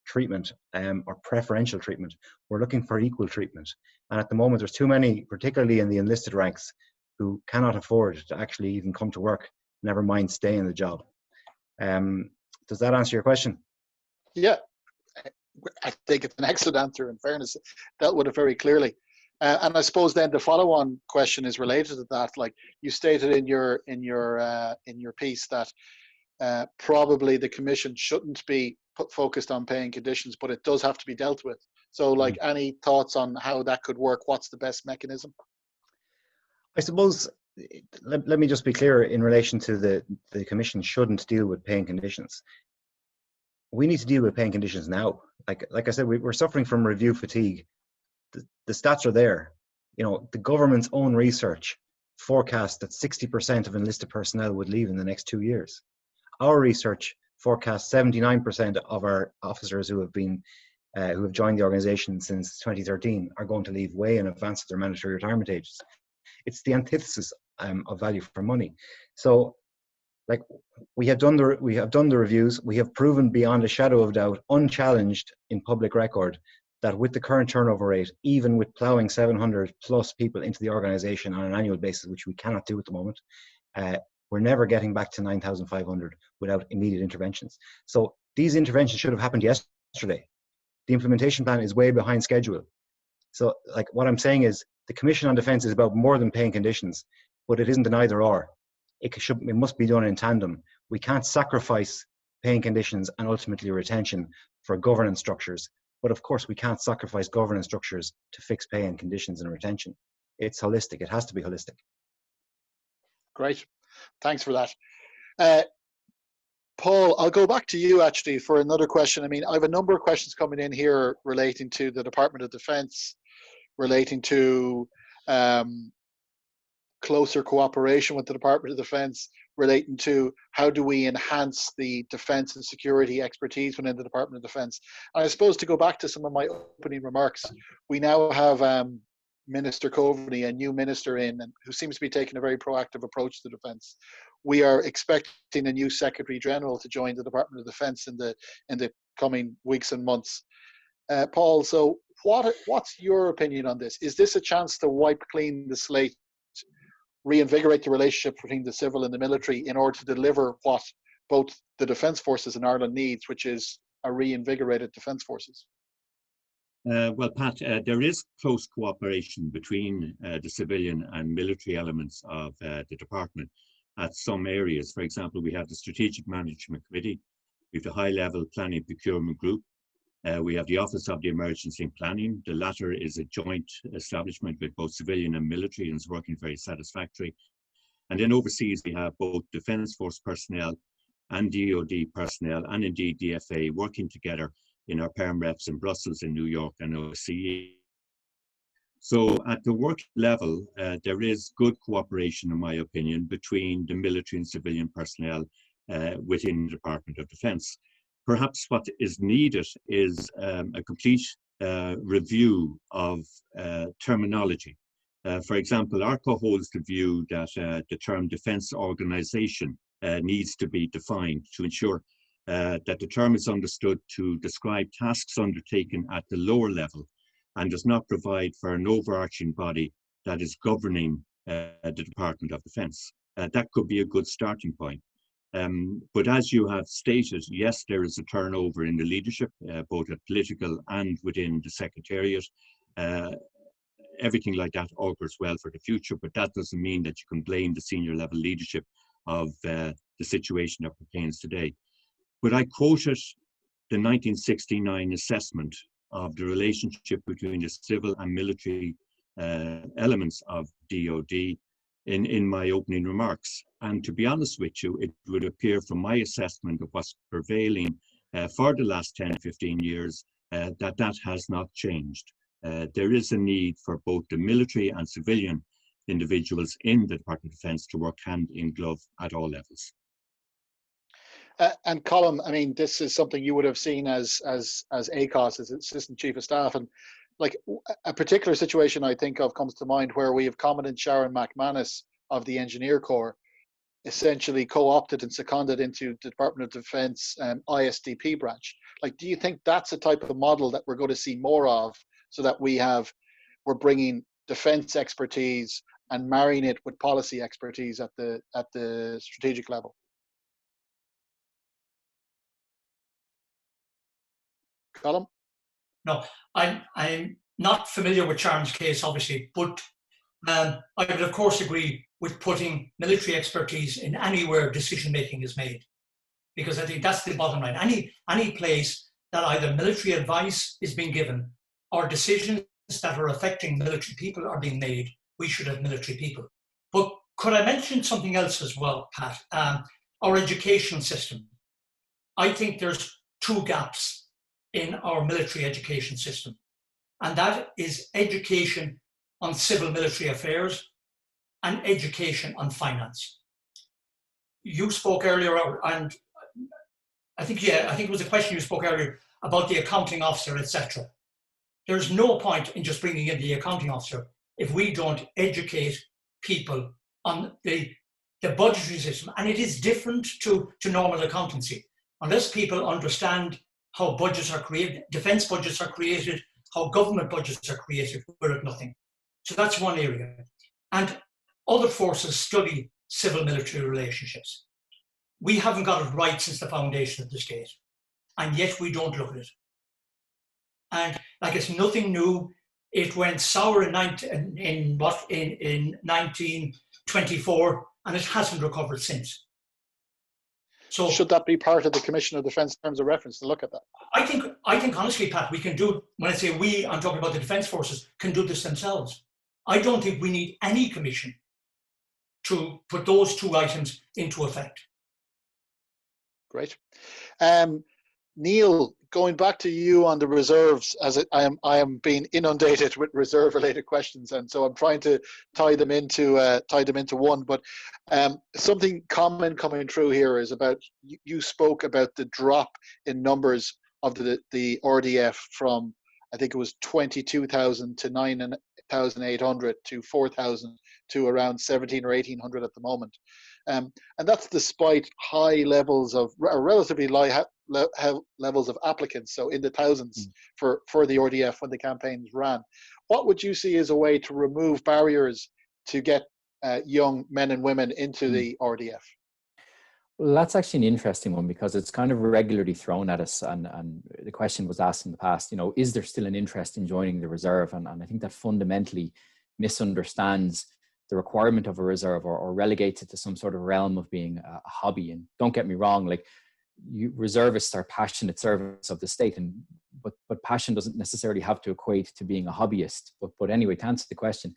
treatment or preferential treatment. We're looking for equal treatment. And at the moment, there's too many, particularly in the enlisted ranks, who cannot afford to actually even come to work, never mind stay in the job. Does that answer your question? Yeah, I think it's an excellent answer. In fairness, dealt with it very clearly. And I suppose then the follow-on question is related to that. Like you stated in your piece that probably the Commission shouldn't be focused on paying conditions, but it does have to be dealt with. So, like, any thoughts on how that could work? What's the best mechanism? I suppose, let me just be clear in relation to the Commission shouldn't deal with paying conditions. We need to deal with paying conditions now. Like I said, we're suffering from review fatigue. The stats are there. You know, the government's own research forecast that 60% of enlisted personnel would leave in the next 2 years. Our research forecasts 79% of our officers who have joined the organisation since 2013 are going to leave way in advance of their mandatory retirement ages. It's the antithesis of value for money. So, like, we have done the reviews. We have proven beyond a shadow of doubt, unchallenged in public record, that with the current turnover rate, even with ploughing 700 plus people into the organisation on an annual basis, which we cannot do at the moment, we're never getting back to 9,500 without immediate interventions. So these interventions should have happened yesterday. The implementation plan is way behind schedule. So, like, what I'm saying is the Commission on Defence is about more than paying conditions, but it isn't an either or. It must be done in tandem. We can't sacrifice paying conditions and ultimately retention for governance structures. But of course, we can't sacrifice governance structures to fix pay and conditions and retention. It's holistic. It has to be holistic. Great. Thanks for that. Paul, I'll go back to you actually for another question. I mean, I have a number of questions coming in here relating to the Department of Defence, relating to closer cooperation with the Department of Defence, relating to how do we enhance the defence and security expertise within the Department of Defence. And I suppose to go back to some of my opening remarks, we now have Minister Coveny, a new minister who seems to be taking a very proactive approach to defence. We are expecting a new Secretary General to join the Department of Defence in the coming weeks and months. Paul, so what's your opinion on this? Is this a chance to wipe clean the slate, reinvigorate the relationship between the civil and the military in order to deliver what both the Defence Forces in Ireland needs, which is a reinvigorated Defence Forces? Well, Pat, there is close cooperation between the civilian and military elements of the department at some areas. For example, we have the Strategic Management Committee, we have the High-Level Planning Procurement Group, we have the Office of the Emergency Planning. The latter is a joint establishment with both civilian and military and is working very satisfactory. And then overseas, we have both Defence Force personnel and DoD personnel, and indeed DFA, working together in our perm reps in Brussels, in New York, and OSCE. So at the work level, there is good cooperation, in my opinion, between the military and civilian personnel within the Department of Defence. Perhaps what is needed is a complete review of terminology. For example, ARCO holds the view that the term defence organisation needs to be defined to ensure that the term is understood to describe tasks undertaken at the lower level and does not provide for an overarching body that is governing the Department of Defence. That could be a good starting point. But as you have stated, yes, there is a turnover in the leadership, both at political and within the Secretariat. Everything like that augurs well for the future, but that doesn't mean that you can blame the senior level leadership of the situation that pertains today. But I quoted the 1969 assessment of the relationship between the civil and military elements of DoD in my opening remarks. And to be honest with you, it would appear from my assessment of what's prevailing for the last 10, 15 years, that has not changed. There is a need for both the military and civilian individuals in the Department of Defence to work hand in glove at all levels. And Colm, I mean, this is something you would have seen as ACOS, as Assistant Chief of Staff, and like a particular situation I think of comes to mind where we have Commandant Sharon McManus of the Engineer Corps essentially co-opted and seconded into the Department of Defence ISDP branch. Like, do you think that's a type of model that we're going to see more of, so that we're bringing defence expertise and marrying it with policy expertise at the strategic level? Colm? No, I'm not familiar with Sharon's case, obviously, but I would of course agree with putting military expertise in anywhere decision making is made. because I think that's the bottom line. Any place that either military advice is being given or decisions that are affecting military people are being made, we should have military people. But could I mention something else as well, Pat? Our education system. I think there's two gaps in our military education system, and that is education on civil military affairs and education on finance. You spoke earlier, and I think it was a question you spoke earlier about the accounting officer, etc. There's no point in just bringing in the accounting officer if we don't educate people on the budgetary system. And it is different to normal accountancy. Unless people understand how budgets are created, defence budgets are created, how government budgets are created, we're at nothing. So that's one area. And other forces study civil-military relationships. We haven't got it right since the foundation of the state, and yet we don't look at it. And like it's nothing new. It went sour in 1924, and it hasn't recovered since. So should that be part of the Commission of Defence terms of reference to look at that? I think honestly, Pat, we can do, when I say we, I'm talking about the Defence Forces, can do this themselves. I don't think we need any commission to put those two items into effect. Great. Neil, going back to you on the reserves, as I am being inundated with reserve-related questions, and so I'm trying to tie them into one. But something common coming through here is about you spoke about the drop in numbers of the RDF from, I think it was 22,000 to 9,800 to 4,000 to around 17 or 1,800 at the moment. And that's despite high levels of, or relatively high levels of applicants, so in the thousands for the RDF when the campaigns ran. What would you see as a way to remove barriers to get young men and women into the RDF? Well, that's actually an interesting one, because it's kind of regularly thrown at us, and the question was asked in the past, you know, is there still an interest in joining the reserve? And I think that fundamentally misunderstands the requirement of a reserve, or relegates it to some sort of realm of being a hobby. And don't get me wrong, like, reservists are passionate servants of the state, but passion doesn't necessarily have to equate to being a hobbyist. But anyway, to answer the question,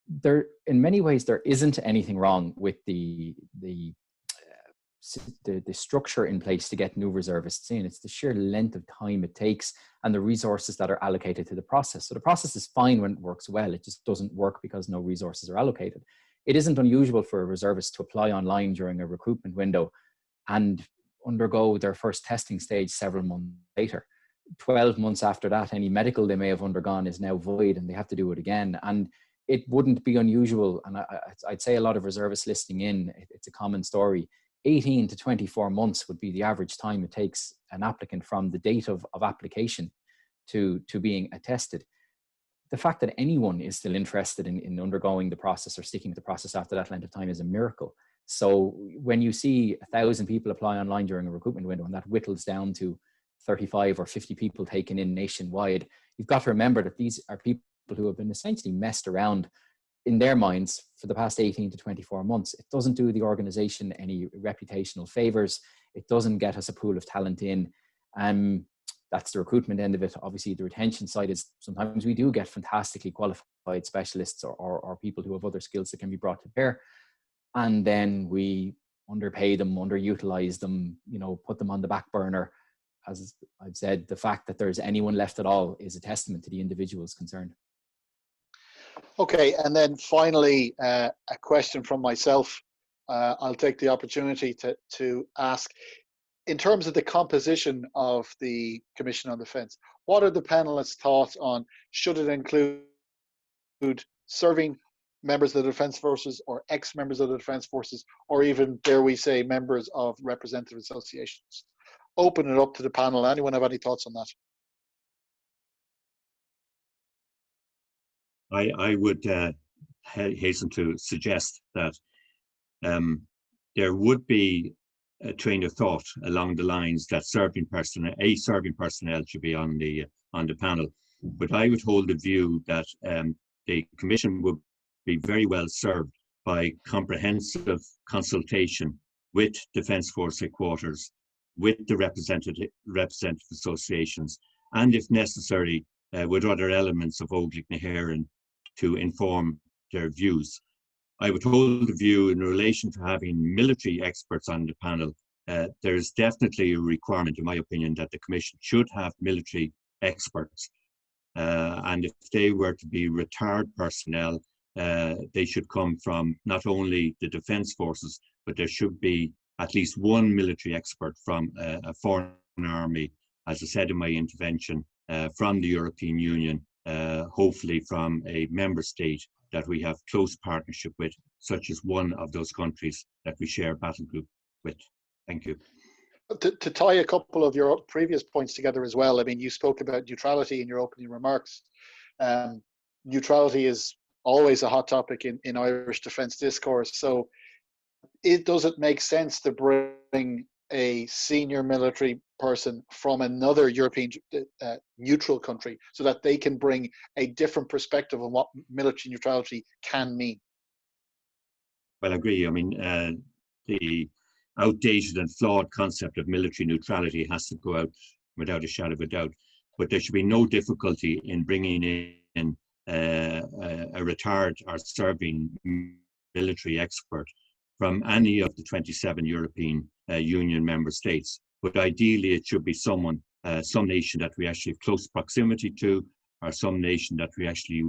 there, in many ways, there isn't anything wrong with the structure in place to get new reservists in. It's the sheer length of time it takes and the resources that are allocated to the process. So the process is fine when it works well. It just doesn't work because no resources are allocated. It isn't unusual for a reservist to apply online during a recruitment window and undergo their first testing stage several months later. 12 months after that, any medical they may have undergone is now void and they have to do it again. And it wouldn't be unusual, and I'd say a lot of reservists listening in, it's a common story, 18 to 24 months would be the average time it takes an applicant from the date of application to being attested. The fact that anyone is still interested in undergoing the process or sticking with the process after that length of time is a miracle. So when you see 1,000 people apply online during a recruitment window and that whittles down to 35 or 50 people taken in nationwide, you've got to remember that these are people who have been essentially messed around in their minds for the past 18 to 24 months. It doesn't do the organization any reputational favors. It doesn't get us a pool of talent in. That's the recruitment end of it. Obviously, the retention side is sometimes we do get fantastically qualified specialists or people who have other skills that can be brought to bear. And then we underpay them, underutilize them, you know, put them on the back burner. As I've said, the fact that there's anyone left at all is a testament to the individuals concerned. Okay, and then finally, a question from myself. I'll take the opportunity to ask, in terms of the composition of the Commission on Defence, what are the panelists' thoughts on, should it include serving members of the Defence Forces or ex-members of the Defence Forces, or even, dare we say, members of representative associations? Open it up to the panel. Anyone have any thoughts on that? I would hasten to suggest that there would be a train of thought along the lines that serving personnel should be on the panel. But I would hold the view that the Commission would be very well served by comprehensive consultation with Defence Force Headquarters with the representative associations, and if necessary, with other elements of Óglaigh na hÉireann to inform their views. I would hold the view in relation to having military experts on the panel. There is definitely a requirement, in my opinion, that the Commission should have military experts. And if they were to be retired personnel, they should come from not only the Defence Forces, but there should be at least one military expert from a foreign army, as I said in my intervention, from the European Union, hopefully from a member state that we have close partnership with, such as one of those countries that we share battle group with. Thank you. To tie a couple of your previous points together as well, I mean, you spoke about neutrality in your opening remarks. Neutrality is always a hot topic in Irish defence discourse. So does it make sense to bring a senior military person from another European neutral country so that they can bring a different perspective on what military neutrality can mean? Well, I agree. I mean, the outdated and flawed concept of military neutrality has to go out without a shadow of a doubt. But there should be no difficulty in bringing in a retired or serving military expert from any of the 27 European Union member states. But ideally, it should be someone, some nation that we actually have close proximity to, or some nation that we actually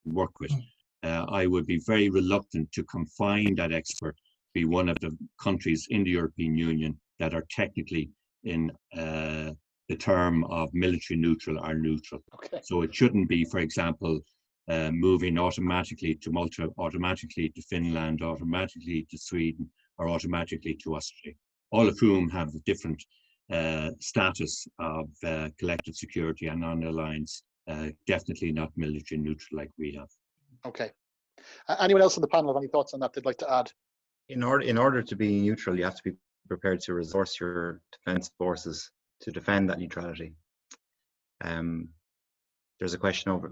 work with. I would be very reluctant to confine that expert to be one of the countries in the European Union that are technically in the term of military neutral or neutral. Okay. So it shouldn't be, for example, moving automatically to Malta, automatically to Finland, automatically to Sweden, or automatically to Austria, all of whom have a different status of collective security and on the lines, definitely not military neutral like we have. Okay. Anyone else on the panel have any thoughts on that they'd like to add? In order to be neutral, you have to be prepared to resource your defence forces to defend that neutrality. There's a question over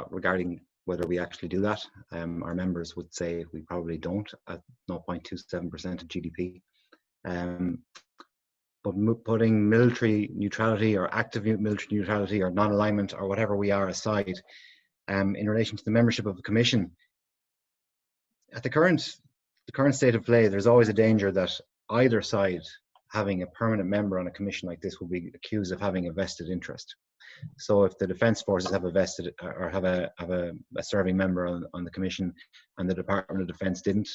regarding whether we actually do that. Our members would say we probably don't at 0.27% of GDP. But putting military neutrality or active military neutrality or non-alignment or whatever we are aside, in relation to the membership of the Commission, at the current state of play, there's always a danger that either side having a permanent member on a commission like this will be accused of having a vested interest. So if the Defence Forces have a vested or have a serving member on the commission and the Department of Defence didn't,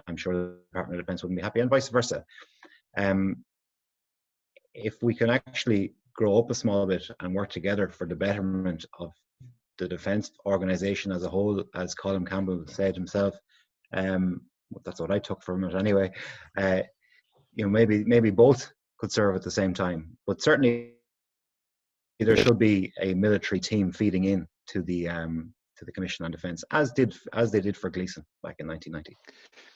I'm sure the Department of Defence wouldn't be happy, and vice versa. If we can actually grow up a small bit and work together for the betterment of the defence organisation as a whole, as Colin Campbell said himself, that's what I took from it anyway. Maybe both could serve at the same time, but certainly there should be a military team feeding in to the Commission on Defence, as they did for Gleeson back in 1990.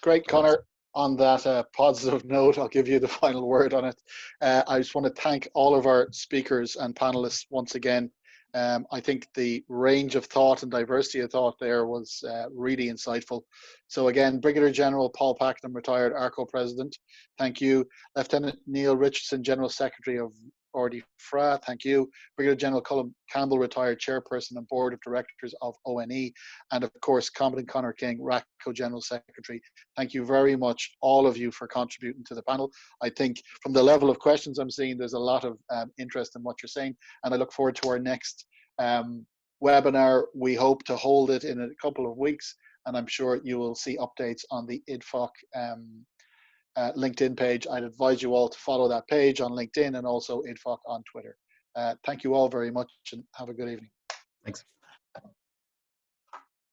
Great, Conor. On that positive note, I'll give you the final word on it. I just want to thank all of our speakers and panelists once again. I think the range of thought and diversity of thought there was really insightful. So again, Brigadier General Paul Pakenham, retired ARCO President, thank you. Lieutenant Neil Richardson, General Secretary of RDFRA, thank you. Brigadier General Colin Campbell, retired Chairperson and Board of Directors of ONE. And of course, Compt Conor King, RACO General Secretary. Thank you very much, all of you, for contributing to the panel. I think from the level of questions I'm seeing, there's a lot of interest in what you're saying. And I look forward to our next webinar. We hope to hold it in a couple of weeks. And I'm sure you will see updates on the IDFOC LinkedIn page. I'd advise you all to follow that page on LinkedIn and also IDFOC on Twitter. Thank you all very much and have a good evening. Thanks.